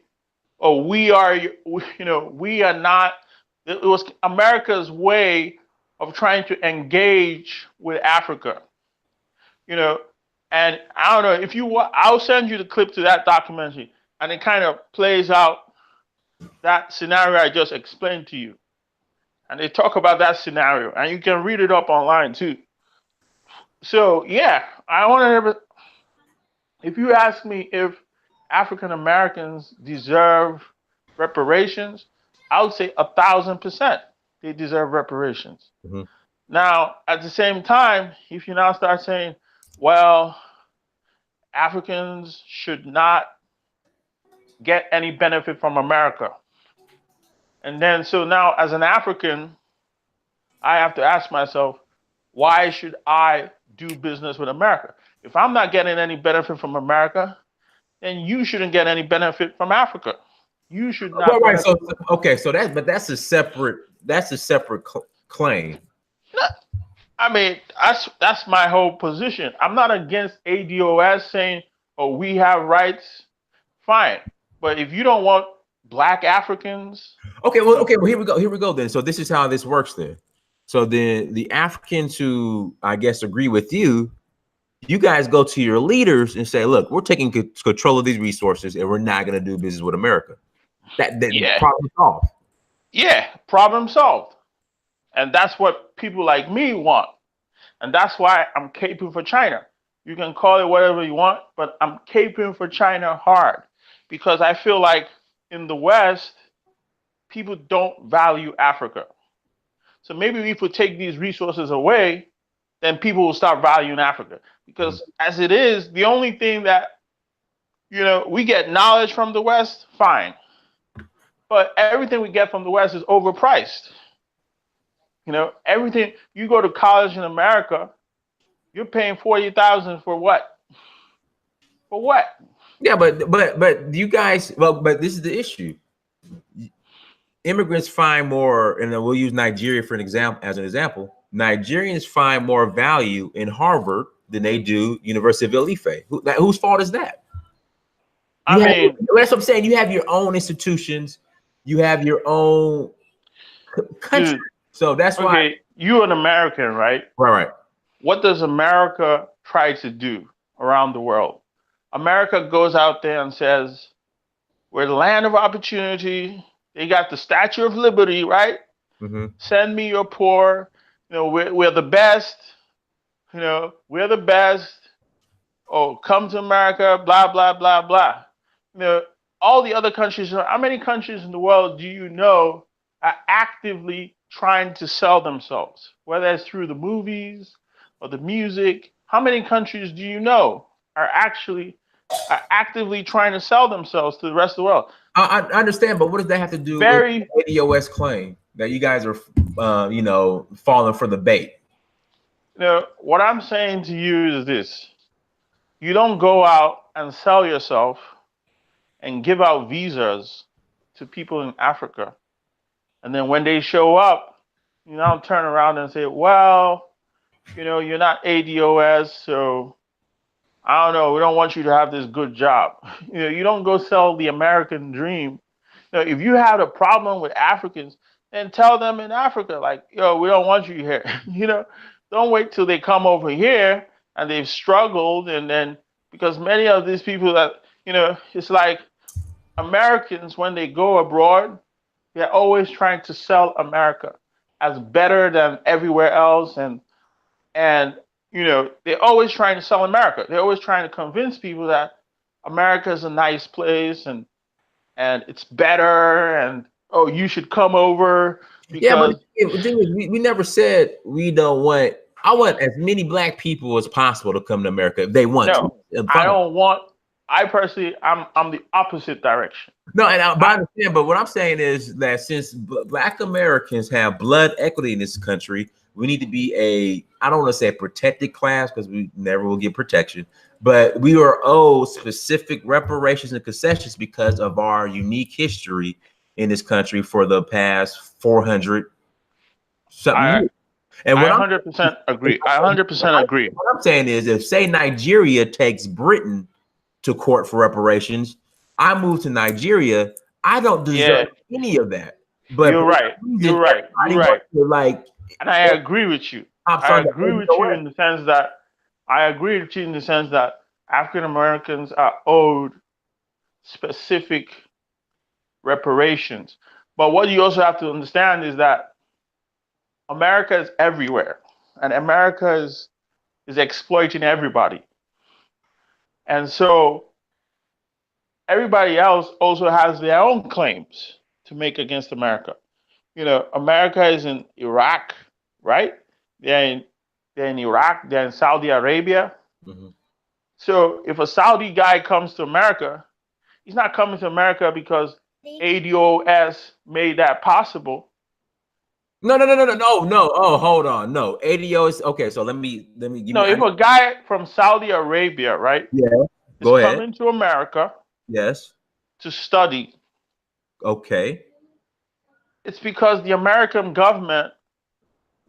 "Oh, we are not." It was America's way of trying to engage with Africa, And I don't know if you want. I'll send you the clip to that documentary, and it kind of plays out that scenario I just explained to you. And they talk about that scenario, and you can read it up online too. So yeah, I want to. If you ask me if African Americans deserve reparations, I would say 1,000% they deserve reparations. Mm-hmm. Now, at the same time, if you now start saying, well, Africans should not get any benefit from America. And then, so now as an African, I have to ask myself, why should I do business with America? If I'm not getting any benefit from America, then you shouldn't get any benefit from Africa. You should not. Well, right. So that's a separate claim. I mean, that's my whole position. I'm not against ADOS saying, "Oh, we have rights." Fine, but if you don't want Black Africans, okay. Well, here we go. Then, so this is how this works. Then, so then the Africans who I guess agree with you, you guys go to your leaders and say, "Look, we're taking control of these resources, and we're not going to do business with America." Problem solved. Yeah, problem solved. And that's what people like me want. And that's why I'm caping for China. You can call it whatever you want, but I'm caping for China hard because I feel like in the West, people don't value Africa. So maybe if we take these resources away, then people will start valuing Africa. Because as it is, the only thing that, we get knowledge from the West, fine. But everything we get from the West is overpriced. Everything, you go to college in America, you're paying $40,000 for what? For what? Yeah, but you guys, but this is the issue. Immigrants find more, and we'll use Nigeria as an example. Nigerians find more value in Harvard than they do University of Ife. Whose fault is that? That's what I'm saying. You have your own institutions, you have your own country. Dude, so that's why you're an American, right? Right. What does America try to do around the world? America goes out there and says, we're the land of opportunity. They got the Statue of Liberty, right? Mm-hmm. Send me your poor. We're the best. We're the best. Oh, come to America, blah, blah, blah, blah. all the other countries, how many countries in the world do you know are actively trying to sell themselves, whether it's through the movies or the music? How many countries do you know are actively trying to sell themselves to the rest of the world? I understand, but what does that have to do with Very, the ADOS claim that you guys are, falling for the bait? what I'm saying to you is this: you don't go out and sell yourself and give out visas to people in Africa, and then when they show up, you now turn around and say, well, you're not ADOS, so I don't know, we don't want you to have this good job. You don't go sell the American dream. If you have a problem with Africans, then tell them in Africa, like, yo, we don't want you here. Don't wait till they come over here and they've struggled, and then because many of these people that, it's like Americans, when they go abroad, they're always trying to sell America as better than everywhere else, and they're always trying to sell America. They're always trying to convince people that America is a nice place and it's better, and oh, you should come over because the thing is, we never said we don't want. I want as many black people as possible to come to America if they want to. I don't want. I personally, I'm the opposite direction. No, and I understand, but what I'm saying is that since Black Americans have blood equity in this country, we need to be I don't want to say a protected class because we never will get protection, but we are owed specific reparations and concessions because of our unique history in this country for the past 400 something years. And I 100% agree. I 100% agree. What I'm saying is, if say Nigeria takes Britain to court for reparations, I move to Nigeria, I don't deserve any of that. But you're right. You're right. Like, and I agree with you. I agree with you in the sense that African Americans are owed specific reparations. But what you also have to understand is that America is everywhere, and America is exploiting everybody. And so everybody else also has their own claims to make against America. America is in Iraq, right? They're in Iraq, they're in Saudi Arabia. Mm-hmm. So if a Saudi guy comes to America, he's not coming to America because ADOS made that possible. No. Oh, hold on. No, ADOS. Okay, so let me give if a guy from Saudi Arabia, right? Yeah. Go ahead. Coming to America. Yes. To study. Okay. It's because the American government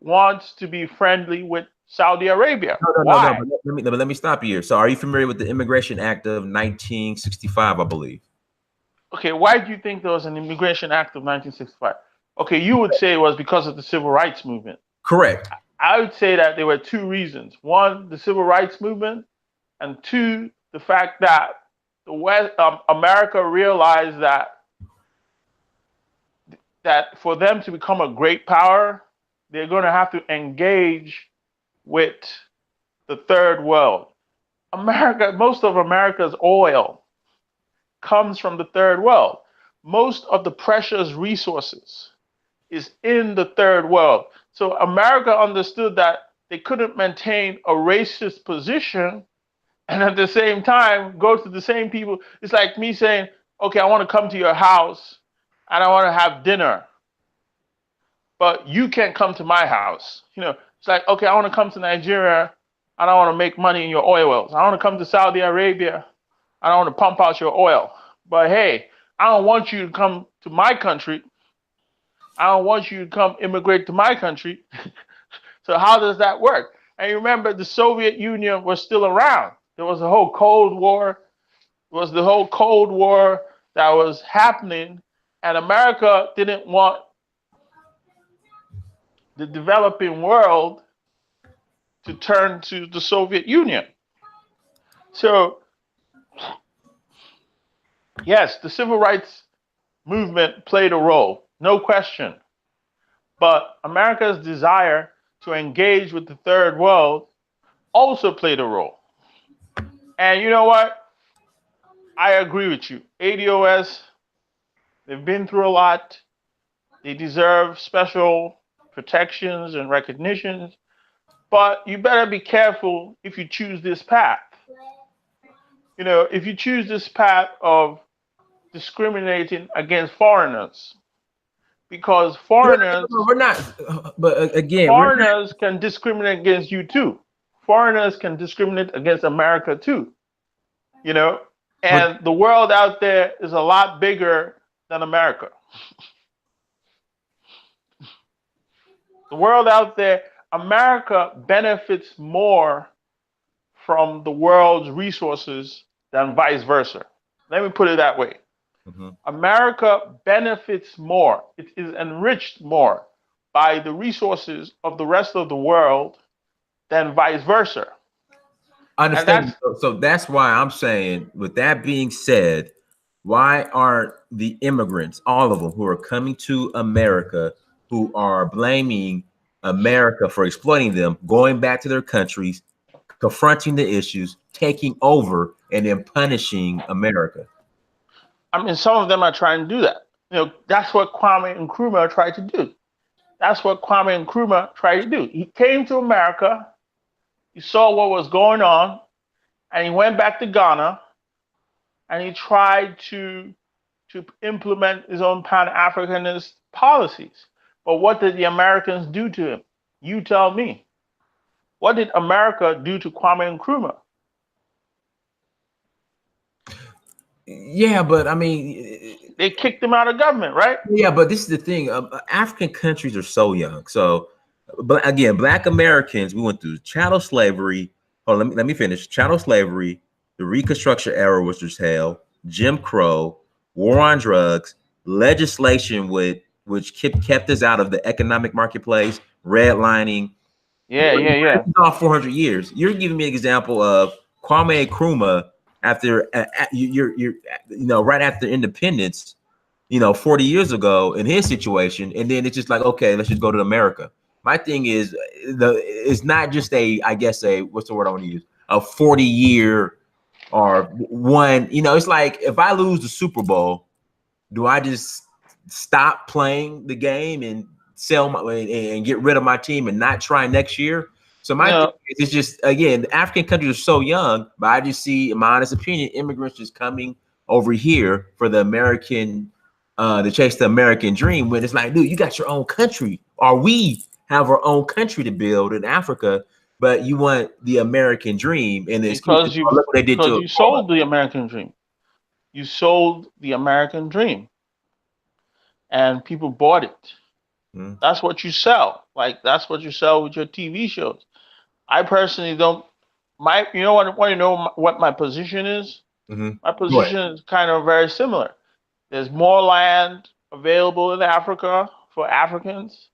wants to be friendly with Saudi Arabia. No. Let me stop you here. So, are you familiar with the Immigration Act of 1965? I believe. Okay. Why do you think there was an Immigration Act of 1965? Okay, you would say it was because of the Civil Rights Movement. Correct. I would say that there were two reasons. One, the Civil Rights Movement, and two, the fact that the West, America realized that for them to become a great power, they're going to have to engage with the third world. Most of America's oil comes from the third world. Most of the precious resources is in the third world. So America understood that they couldn't maintain a racist position and at the same time go to the same people. It's like me saying, okay, I want to come to your house and I want to have dinner, but you can't come to my house. It's like, okay, I want to come to Nigeria and I want to make money in your oil wells. I want to come to Saudi Arabia and I want to pump out your oil. But hey, I don't want you to come to my country. I don't want you to come immigrate to my country. So how does that work? And you remember the Soviet Union was still around. There was a whole Cold War. It was the whole Cold War that was happening. And America didn't want the developing world to turn to the Soviet Union. So, yes, the Civil Rights Movement played a role. No question. But America's desire to engage with the third world also played a role. And you know what? I agree with you. ADOS, they've been through a lot. They deserve special protections and recognitions. But you better be careful if you choose this path. If you choose this path of discriminating against foreigners, because We're not, but again, we're not. foreigners can discriminate against you too. Foreigners can discriminate against America too. But And the world out there is a lot bigger than America. The world out there, America benefits more from the world's resources than vice versa. Let me put it that way. Mhm. America benefits more, it is enriched more by the resources of the rest of the world than vice versa. I And understand. that's So that's why I'm saying, with that being said, why aren't the immigrants, all of them who are coming to America, who are blaming America for exploiting them, going back to their countries, confronting the issues, taking over, and then punishing America? I mean, some of them are trying to do that. That's what Kwame Nkrumah tried to do. That's what Kwame Nkrumah tried to do. He came to America, he saw what was going on, and he went back to Ghana and he tried to implement his own Pan-Africanist policies. But what did the Americans do to him? You tell me. What did America do to Kwame Nkrumah? Yeah, but I mean, They kicked him out of government, right? yeah, but this is the thing. African countries are so young. So, but again, Black Americans, we went through chattel slavery. Oh, let me finish. Chattel slavery, the Reconstruction era, which was hell, Jim Crow, war on drugs, legislation which kept us out of the economic marketplace, redlining. Yeah. Off 400 years. You're giving me an example of Kwame Nkrumah after you're right after independence, 40 years ago in his situation, and then it's just like, okay, let's just go to America. My thing is it's not just what's the word I want to use? A 40-year or one, it's like if I lose the Super Bowl, do I just stop playing the game and sell and get rid of my team and not try next year? So my thing is, it's just, again, the African countries are so young, but I just see, in my honest opinion, immigrants just coming over here for the American, to chase the American dream, when it's like, dude, you got your own country, or we have our own country to build in Africa, but you want the American dream, and the excuse is, oh, look what they did because to you sold the American dream. You sold the American dream, and people bought it. Mm-hmm. That's what you sell. Like, that's what you sell with your TV shows. I personally don't. You know what? Want to know what my position is? Mm-hmm. My position is kind of very similar. There's more land available in Africa for Africans.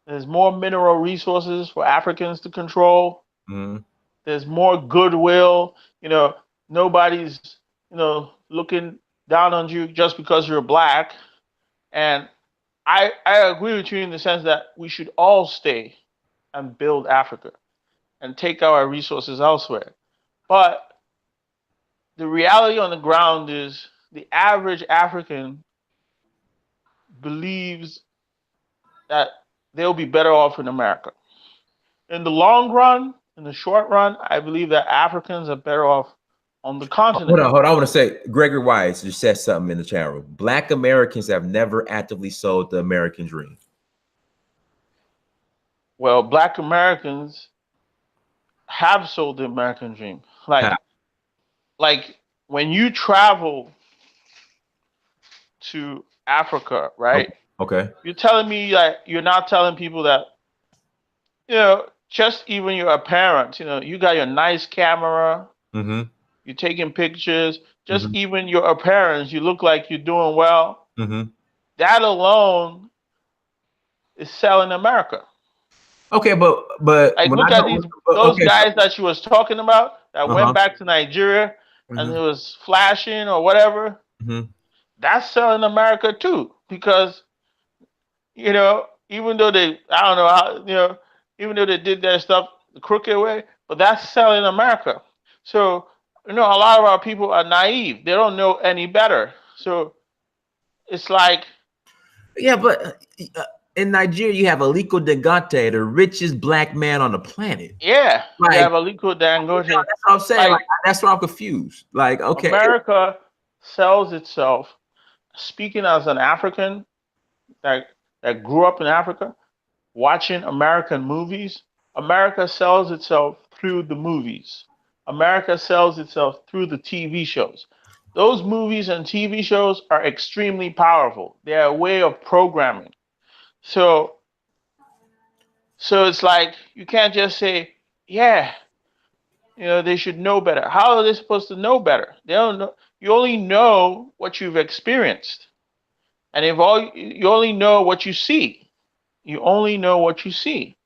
There's more mineral resources for Africans to control. Mm-hmm. There's more goodwill. Nobody's, looking down on you just because you're black. And I agree with you in the sense that we should all stay and build Africa and take our resources elsewhere. But the reality on the ground is the average African believes that they'll be better off in America. In the long run, in the short run, I believe that Africans are better off on the continent. Hold on. I want to say, Gregory Wise just said something in the chat room. Black Americans have never actively sold the American dream. Well, Black Americans have sold the American dream. Like when you travel to Africa, right? Okay. You're telling me that you're not telling people that, just even your appearance, you got your nice camera, mm-hmm. you're taking pictures, just mm-hmm. even your appearance, you look like you're doing well. Mm-hmm. That alone is selling America. Okay, but like, look at those guys that you was talking about that went back to Nigeria and it was flashing or whatever. Mm-hmm. That's selling America too, because even though they, I don't know how, even though they did their stuff the crooked way, but that's selling America. So a lot of our people are naive. They don't know any better. So it's like, Yeah, but in Nigeria, you have Aliko Dangote, the richest black man on the planet. yeah, you Like, have Aliko Dangote. that's what I'm saying. Like, Like, that's why I'm confused. Like, okay, America sells itself. Speaking as an African that grew up in Africa, watching American movies, America sells itself through the movies. America sells itself through the TV shows. Those movies and TV shows are extremely powerful. They're a way of programming. So it's like you can't just say, yeah, they should know better. How are they supposed to know better? They don't know. You only know what you've experienced. And if you only know what you see. You only know what you see.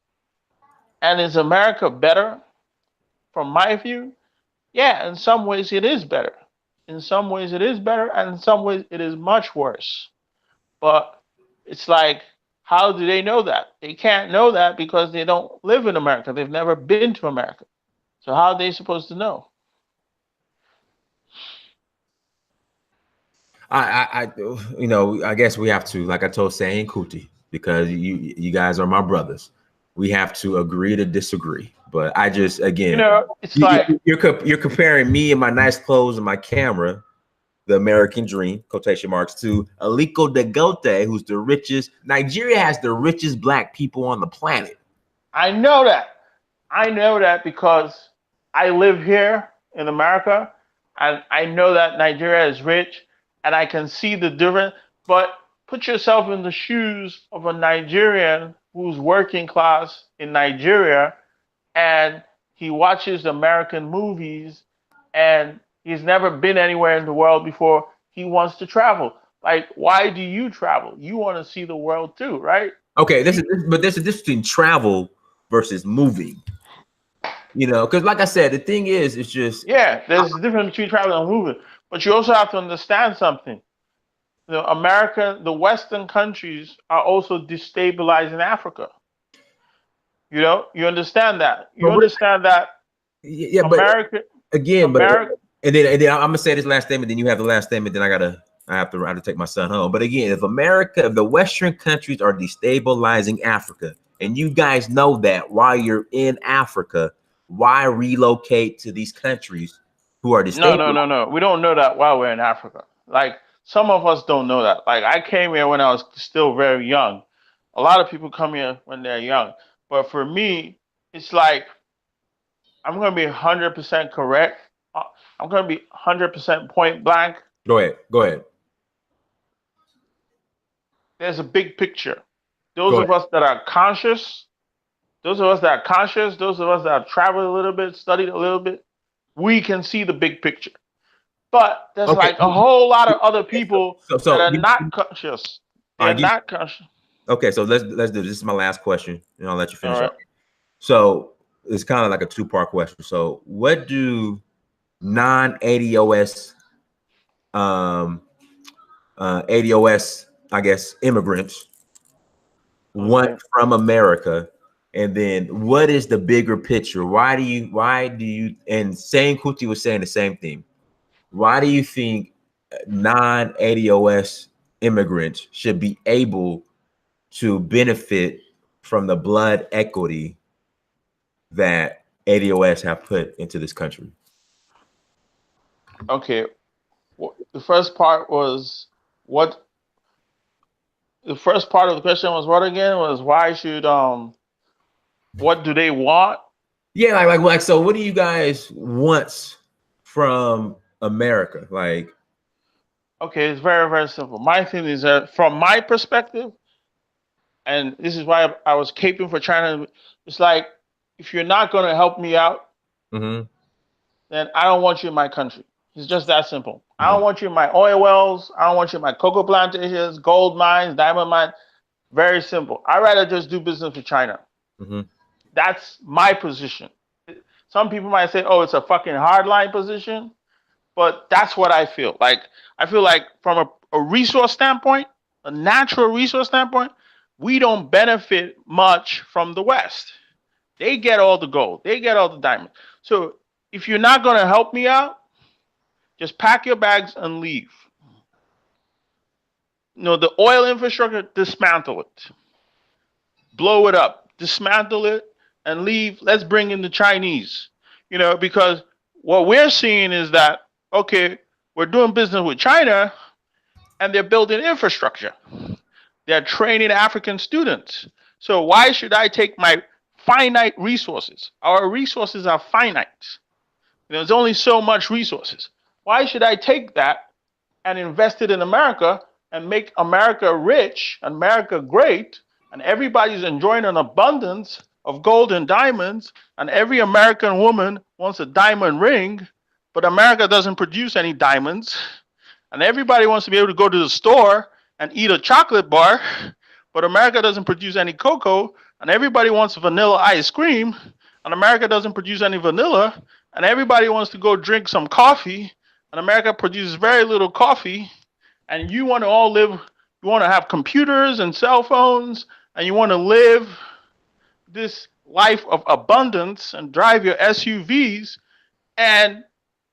And is America better? From my view, yeah, in some ways it is better. In some ways it is better, and in some ways it is much worse. But it's like, how do they know that? They can't know that because they don't live in America. They've never been to America. So how are they supposed to know? I guess we have to, like I told Saying Kuti, because you guys are my brothers. We have to agree to disagree. But I just, again, it's like you're comparing me and my nice clothes and my camera, the American dream, quotation marks, to Aliko Dangote, who's the richest. Nigeria has the richest black people on the planet. I know that. I know that because I live here in America, and I know that Nigeria is rich, and I can see the difference. But put yourself in the shoes of a Nigerian who's working class in Nigeria, and he watches American movies, and he's never been anywhere in the world before. He wants to travel. Like, why do you travel? You want to see the world too, right? Okay, there's a difference between travel versus moving. Because like I said, the thing is, it's just, yeah, there's a difference between traveling and moving. But you also have to understand something. The Western countries are also destabilizing Africa. You understand that. You understand that. Yeah, America, but again, and then I'm gonna say this last statement. Then you have the last statement. Then I have to take my son home. But again, if the Western countries are destabilizing Africa, and you guys know that while you're in Africa, why relocate to these countries who are destabilizing? No. We don't know that while we're in Africa. Like, some of us don't know that. Like, I came here when I was still very young. A lot of people come here when they're young. But for me, it's like, I'm going to be 100% correct. I'm going to be 100% point blank. Go ahead. There's a big picture. Those of us that are conscious, those of us that have traveled a little bit, studied a little bit, we can see the big picture. But there's like a whole lot of other people that are not conscious. They're not conscious. Okay, so let's do this. This is my last question, and I'll let you finish up. So it's kind of like a two-part question. So what do non-ADOS ADOS, I guess, immigrants want from America? And then what is the bigger picture? Why do you, and Saying Kuti was saying the same thing. Why do you think non-ADOS immigrants should be able to benefit from the blood equity that ADOS have put into this country? Okay. The first part was what? The first part of the question was what again? Was why should what do they want? Yeah, like so what do you guys want from America? Like, okay, it's very, very simple. My thing is that from my perspective, and this is why I was caping for China, it's like, if you're not going to help me out, then I don't want you in my country. It's just that simple. I don't want you in my oil wells. I don't want you in my cocoa plantations, gold mines, diamond mines. Very simple. I'd rather just do business with China. That's my position. Some people might say, oh, it's a fucking hardline position, but that's what I feel. Like, I feel like from a resource standpoint, a natural resource standpoint, we don't benefit much from the West. They get all the gold. They get all the diamonds. So if you're not going to help me out, Just pack your bags and leave. The oil infrastructure, dismantle it. Blow it up. Dismantle it and leave. Let's bring in the Chinese. Because what we're seeing is that, okay, we're doing business with China and they're building infrastructure. They're training African students. So why should I take my finite resources? Our resources are finite. There's only so much resources. Why should I take that and invest it in America and make America rich, America great, and everybody's enjoying an abundance of gold and diamonds, and every American woman wants a diamond ring, but America doesn't produce any diamonds, and everybody wants to be able to go to the store and eat a chocolate bar, but America doesn't produce any cocoa, and everybody wants vanilla ice cream, and America doesn't produce any vanilla, and everybody wants to go drink some coffee, and America produces very little coffee, and you want to all live, you want to have computers and cell phones, and you want to live this life of abundance and drive your SUVs, and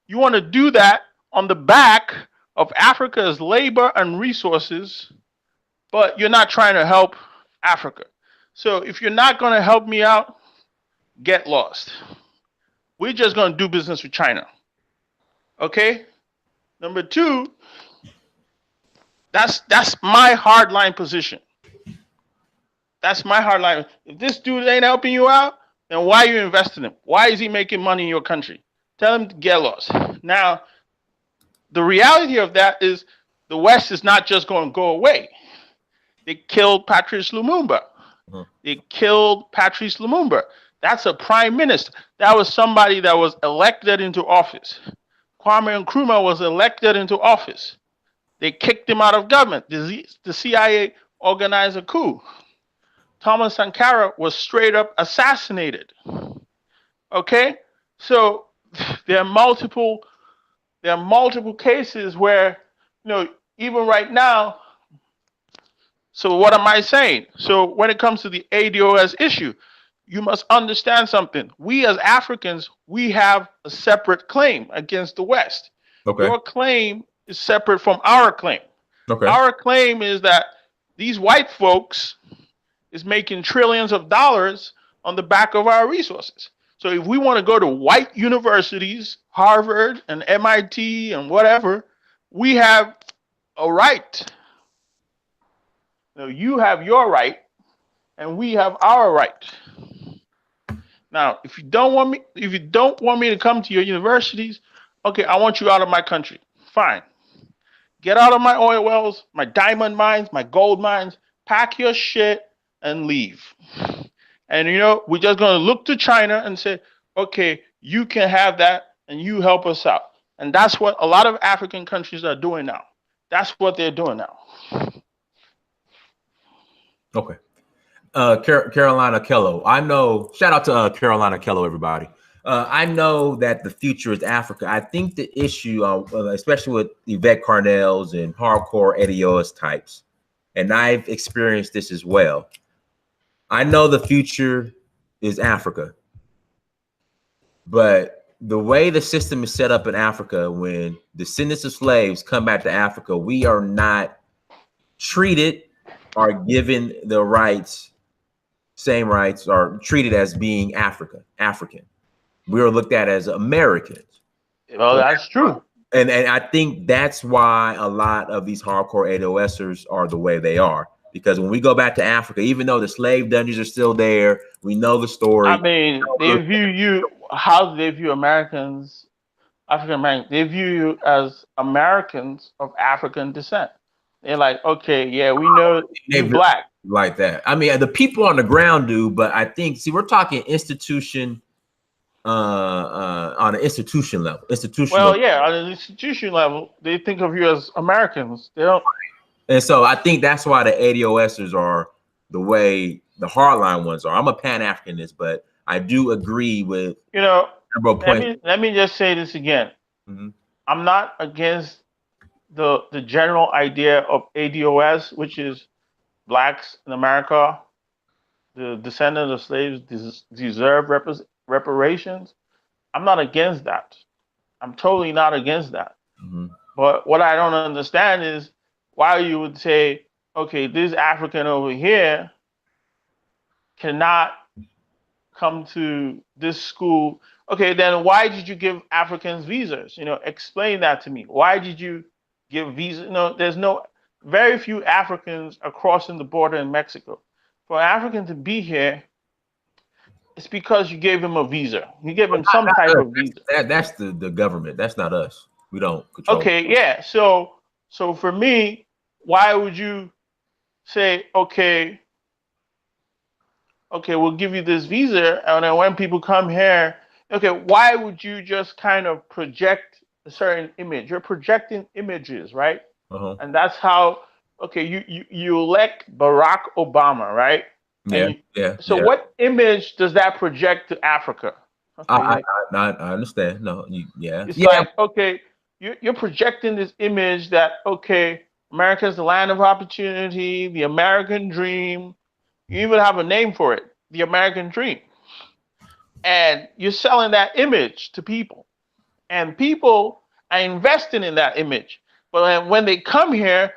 you want to do that on the back of Africa's labor and resources, but you're not trying to help Africa. So if you're not going to help me out, get lost. We're just going to do business with China. Okay? Number two, that's my hardline position. That's my hardline. If this dude ain't helping you out, then why are you investing in him? Why is he making money in your country? Tell him to get lost. Now, the reality of that is the West is not just going to go away. They killed Patrice Lumumba. They killed Patrice Lumumba. That's a prime minister. That was somebody that was elected into office. Kwame Nkrumah was elected into office. They kicked him out of government. The CIA organized a coup. Thomas Sankara was straight up assassinated. Okay? So there are multiple cases where, even right now, so what am I saying? So when it comes to the ADOS issue, you must understand something. We as Africans, we have a separate claim against the West. Okay. Your claim is separate from our claim. Okay. Our claim is that these white folks is making trillions of dollars on the back of our resources. So if we want to go to white universities, Harvard and MIT and whatever, we have a right. You have your right, and we have our right. Now, if you don't want me to come to your universities, okay, I want you out of my country. Fine. Get out of my oil wells, my diamond mines, my gold mines, pack your shit and leave. And we're just going to look to China and say, okay, you can have that and you help us out. And that's what a lot of African countries are doing now. That's what they're doing now. Okay. Carolina Kello. I know, shout out to Carolina Kello, everybody. I know that the future is Africa. I think the issue, especially with Yvette Carnell's and hardcore ADOS types, and I've experienced this as well. I know the future is Africa, but the way the system is set up in Africa, when descendants of slaves come back to Africa, we are not treated or given the rights, same rights, or treated as being African. We are looked at as Americans. Well, that's true. And I think that's why a lot of these hardcore ADOSers are the way they are. Because when we go back to Africa, even though the slave dungeons are still there, we know the story. I mean, they view you, how do they view Americans, African Americans? They view you as Americans of African descent. They're like, okay, yeah, we know you're black. Like that. I mean, the people on the ground do, but I think, we're talking institution on an institution level. Well, yeah, on an institution level, they think of you as Americans. They don't. And so I think that's why the ADOSers are the way the hardline ones are. I'm a Pan-Africanist, but I do agree with several points. Let me just say this again. Mm-hmm. I'm not against the general idea of ADOS, which is blacks in America, the descendants of slaves deserve reparations. I'm not against that. I'm totally not against that. Mm-hmm. But what I don't understand is why you would say, okay, this African over here cannot come to this school. Okay, then why did you give Africans visas? Explain that to me. Why did you give visas? There's very few Africans are crossing the border in Mexico. For an African to be here, it's because you gave him a visa. You gave him some type of visa. That's the government. That's not us. We don't control. Okay, yeah. So for me, why would you say, okay, we'll give you this visa, and then when people come here, okay, why would you just kind of project a certain image? You're projecting images, right? Uh-huh. And that's how, okay, you elect Barack Obama, right? Yeah. So what image does that project to Africa? Okay, I understand. No, it's like, okay, you're projecting this image that, okay, America's the land of opportunity, the American dream. You even have a name for it, the American dream. And you're selling that image to people. And people are investing in that image. But when they come here,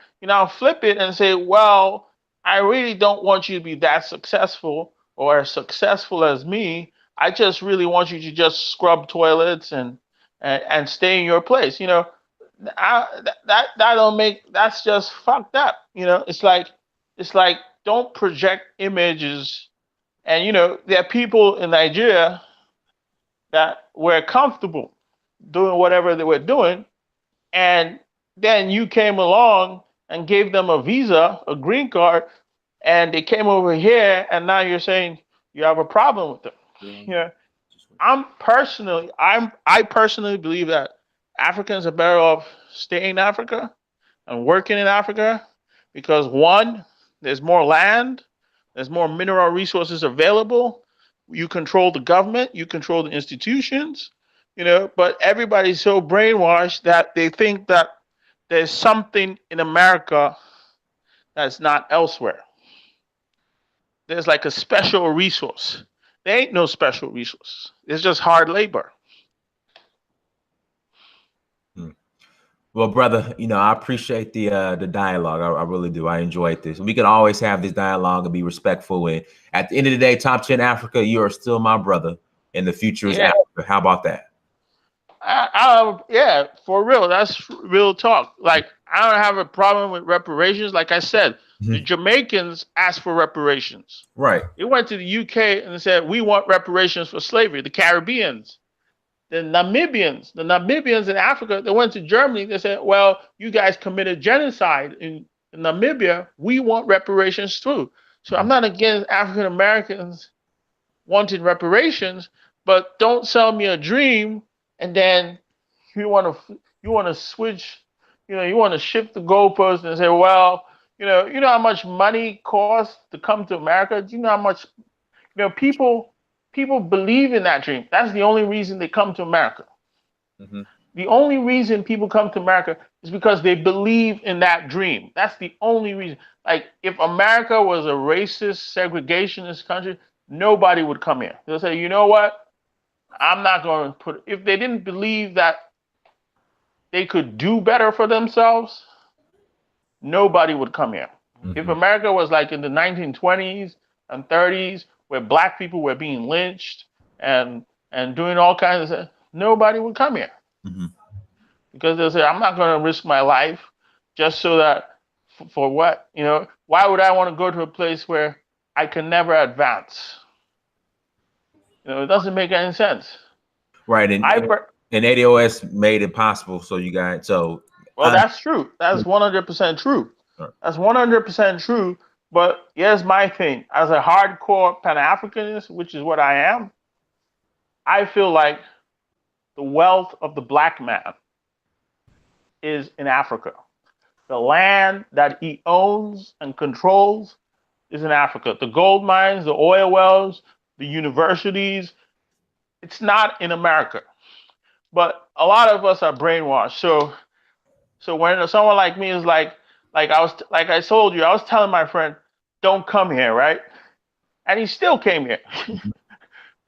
flip it and say, well, I really don't want you to be that successful or as successful as me. I just really want you to just scrub toilets and stay in your place. That's just fucked up. It's like don't project images. And there are people in Nigeria that were comfortable doing whatever they were doing, and then you came along and gave them a visa, a green card, and they came over here, and now you're saying you have a problem with them. I personally believe that Africans are better off staying in Africa and working in Africa because one, there's more land, there's more mineral resources available. You control the government, you control the institutions, but everybody's so brainwashed that they think that there's something in America that's not elsewhere. There's like a special resource. There ain't no special resource. It's just hard labor. Well, brother, I appreciate the dialogue. I really do. I enjoyed this. We can always have this dialogue and be respectful. And at the end of the day, Top 10 Africa, you are still my brother, and the future is Africa. How about that? Yeah, for real. That's real talk. Like, I don't have a problem with reparations. Like I said, the Jamaicans asked for reparations. Right. They went to the UK and they said, we want reparations for slavery. The Caribbeans. The Namibians in Africa, they went to Germany. They said, well, you guys committed genocide in Namibia. We want reparations too. So I'm not against African Americans wanting reparations, but don't sell me a dream and then you want to switch, you want to shift the goalpost and say, well, you know how much money costs to come to America? Do you know how much, people believe in that dream. That's the only reason they come to America. Mm-hmm. The only reason people come to America is because they believe in that dream. That's the only reason. Like, if America was a racist, segregationist country, nobody would come here. They'll say, you know what? I'm not going to put... If they didn't believe that they could do better for themselves, nobody would come here. Mm-hmm. If America was like in the 1920s and 30s, where black people were being lynched and doing all kinds of stuff, nobody would come here. Mm-hmm. Because they'll say, I'm not going to risk my life just so that, for what? Why would I want to go to a place where I can never advance? It doesn't make any sense. Right. And ADOS made it possible. So you guys, well, that's true. That's 100% true. That's 100% true. But here's my thing. As a hardcore Pan-Africanist, which is what I am, I feel like the wealth of the black man is in Africa. The land that he owns and controls is in Africa. The gold mines, the oil wells, the universities, it's not in America. But a lot of us are brainwashed. So when someone like me is like I told you, I was telling my friend, don't come here, right? And he still came here.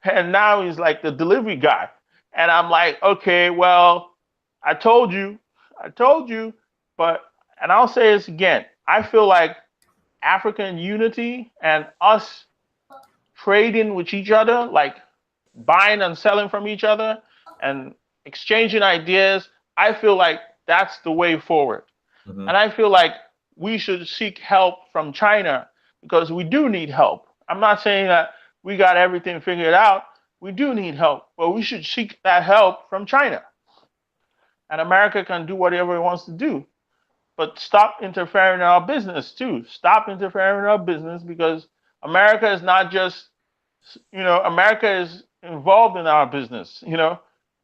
And now he's like the delivery guy. And I'm like, okay, well, I told you I told you, and I'll say this again. I feel like African unity and us trading with each other, like buying and selling from each other and exchanging ideas, I feel like that's the way forward. Mm-hmm. And I feel like we should seek help from China because we do need help. I'm not saying that we got everything figured out. We do need help, but we should seek that help from China. And America can do whatever it wants to do. But stop interfering in our business too. Stop interfering in our business because America is not just, America is involved in our business.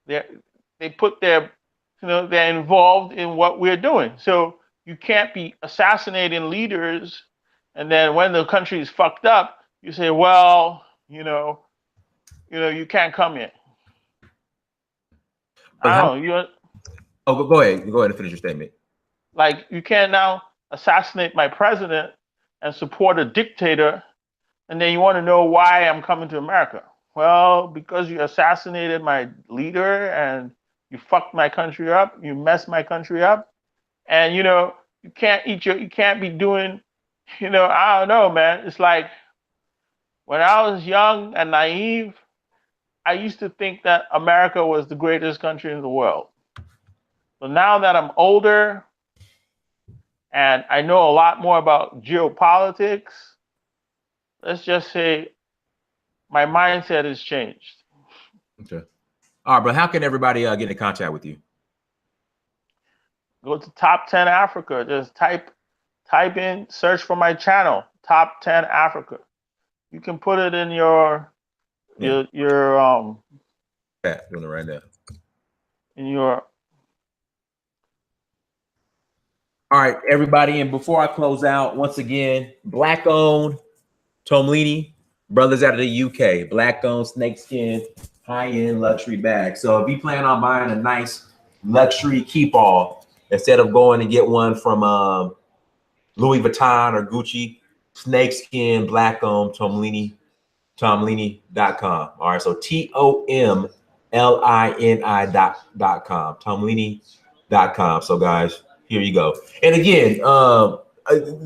They put their, they're involved in what we're doing. So you can't be assassinating leaders, and then when the country is fucked up, you say, well, you can't come here. I don't know. Go ahead. Go ahead and finish your statement. Like, you can't now assassinate my president and support a dictator, and then you want to know why I'm coming to America. Well, because you assassinated my leader and you fucked my country up, you messed my country up, and you can't be doing, I don't know, man. It's like when I was young and naive, I used to think that America was the greatest country in the world. But now that I'm older and I know a lot more about geopolitics, let's just say my mindset has changed. Okay. All right, but how can everybody get in contact with you? Go to Top 10 Africa. Just type in, search for my channel, Top 10 Africa. You can put it in your Yeah, doing it right now. In your. All right, everybody, and before I close out, once again, Black-owned Tomlini, brothers out of the UK, Black-owned snakeskin, high-end luxury bag. So if you plan on buying a nice luxury keep-all, instead of going and get one from Louis Vuitton or Gucci, snakeskin, Black-owned Tomlini.com. All right, so TOMLINI.com, Tomlini.com. So guys, here you go. And again,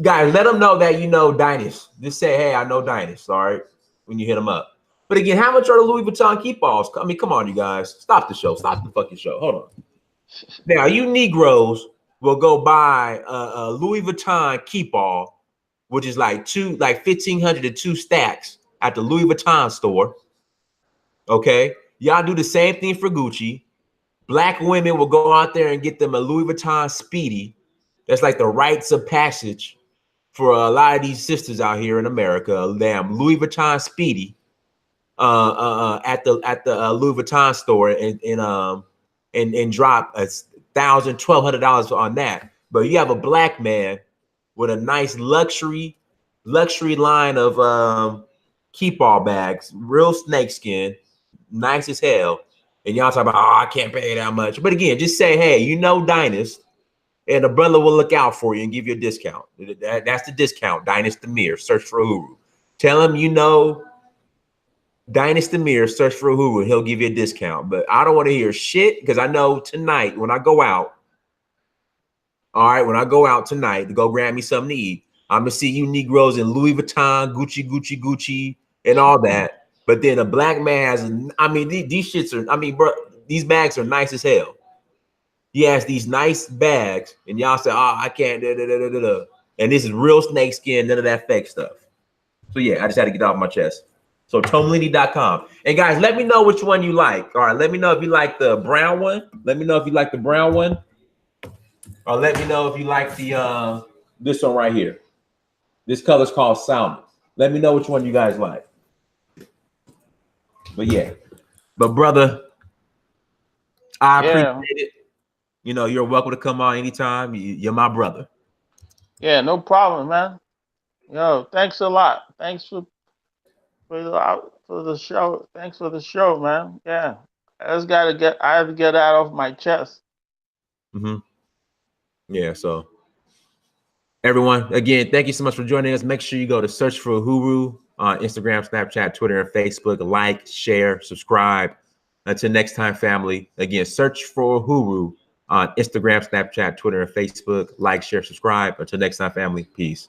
guys, let them know that you know Dynast. Just say, hey, I know Dynast, all right, when you hit them up. But again, how much are the Louis Vuitton keep-alls? I mean, come on, you guys. Stop the show. Stop the fucking show. Hold on. Now, you Negroes will go buy a Louis Vuitton keep-all, which is like $1,500 to 2 stacks at the Louis Vuitton store. Okay? Y'all do the same thing for Gucci. Black women will go out there and get them a Louis Vuitton Speedy. That's like the rites of passage for a lot of these sisters out here in America. A damn Louis Vuitton Speedy at the Louis Vuitton store and drop $1,000, $1,200 on that. But you have a black man with a nice luxury line of keep-all bags, real snakeskin, nice as hell. And y'all talk about, oh, I can't pay that much. But again, just say, hey, you know Dynast, and the brother will look out for you and give you a discount. That's the discount, Dynast Amir. Search for Uhuru. Tell him you know Dynast Amir, search for Uhuru. He'll give you a discount. But I don't want to hear shit because I know tonight when I go out, all right, when I go out tonight to go grab me something to eat, I'm going to see you Negroes in Louis Vuitton, Gucci, and all that. But then a black man has, I mean, these shits are, I mean, bro, these bags are nice as hell. He has these nice bags, and y'all say, oh, I can't, and this is real snakeskin, none of that fake stuff. So yeah, I just had to get off my chest. So Tomlini.com. And guys, let me know which one you like. All right, let me know if you like the brown one. Let me know if you like the brown one. Or let me know if you like the this one right here. This color's called Salmon. Let me know which one you guys like. But yeah, but brother, I appreciate it. You know, you're welcome to come on anytime. You're my brother. Yeah, no problem, man. Yo, thanks a lot. Thanks for the show. Thanks for the show, man. Yeah, I have to get that off my chest. Mm-hmm. Yeah, so everyone, again, thank you so much for joining us. Make sure you go to Search for Uhuru on Instagram, Snapchat, Twitter, and Facebook. Like, share, subscribe. Until next time, family. Again, Search for Uhuru on Instagram, Snapchat, Twitter, and Facebook. Like, share, subscribe. Until next time, family. Peace.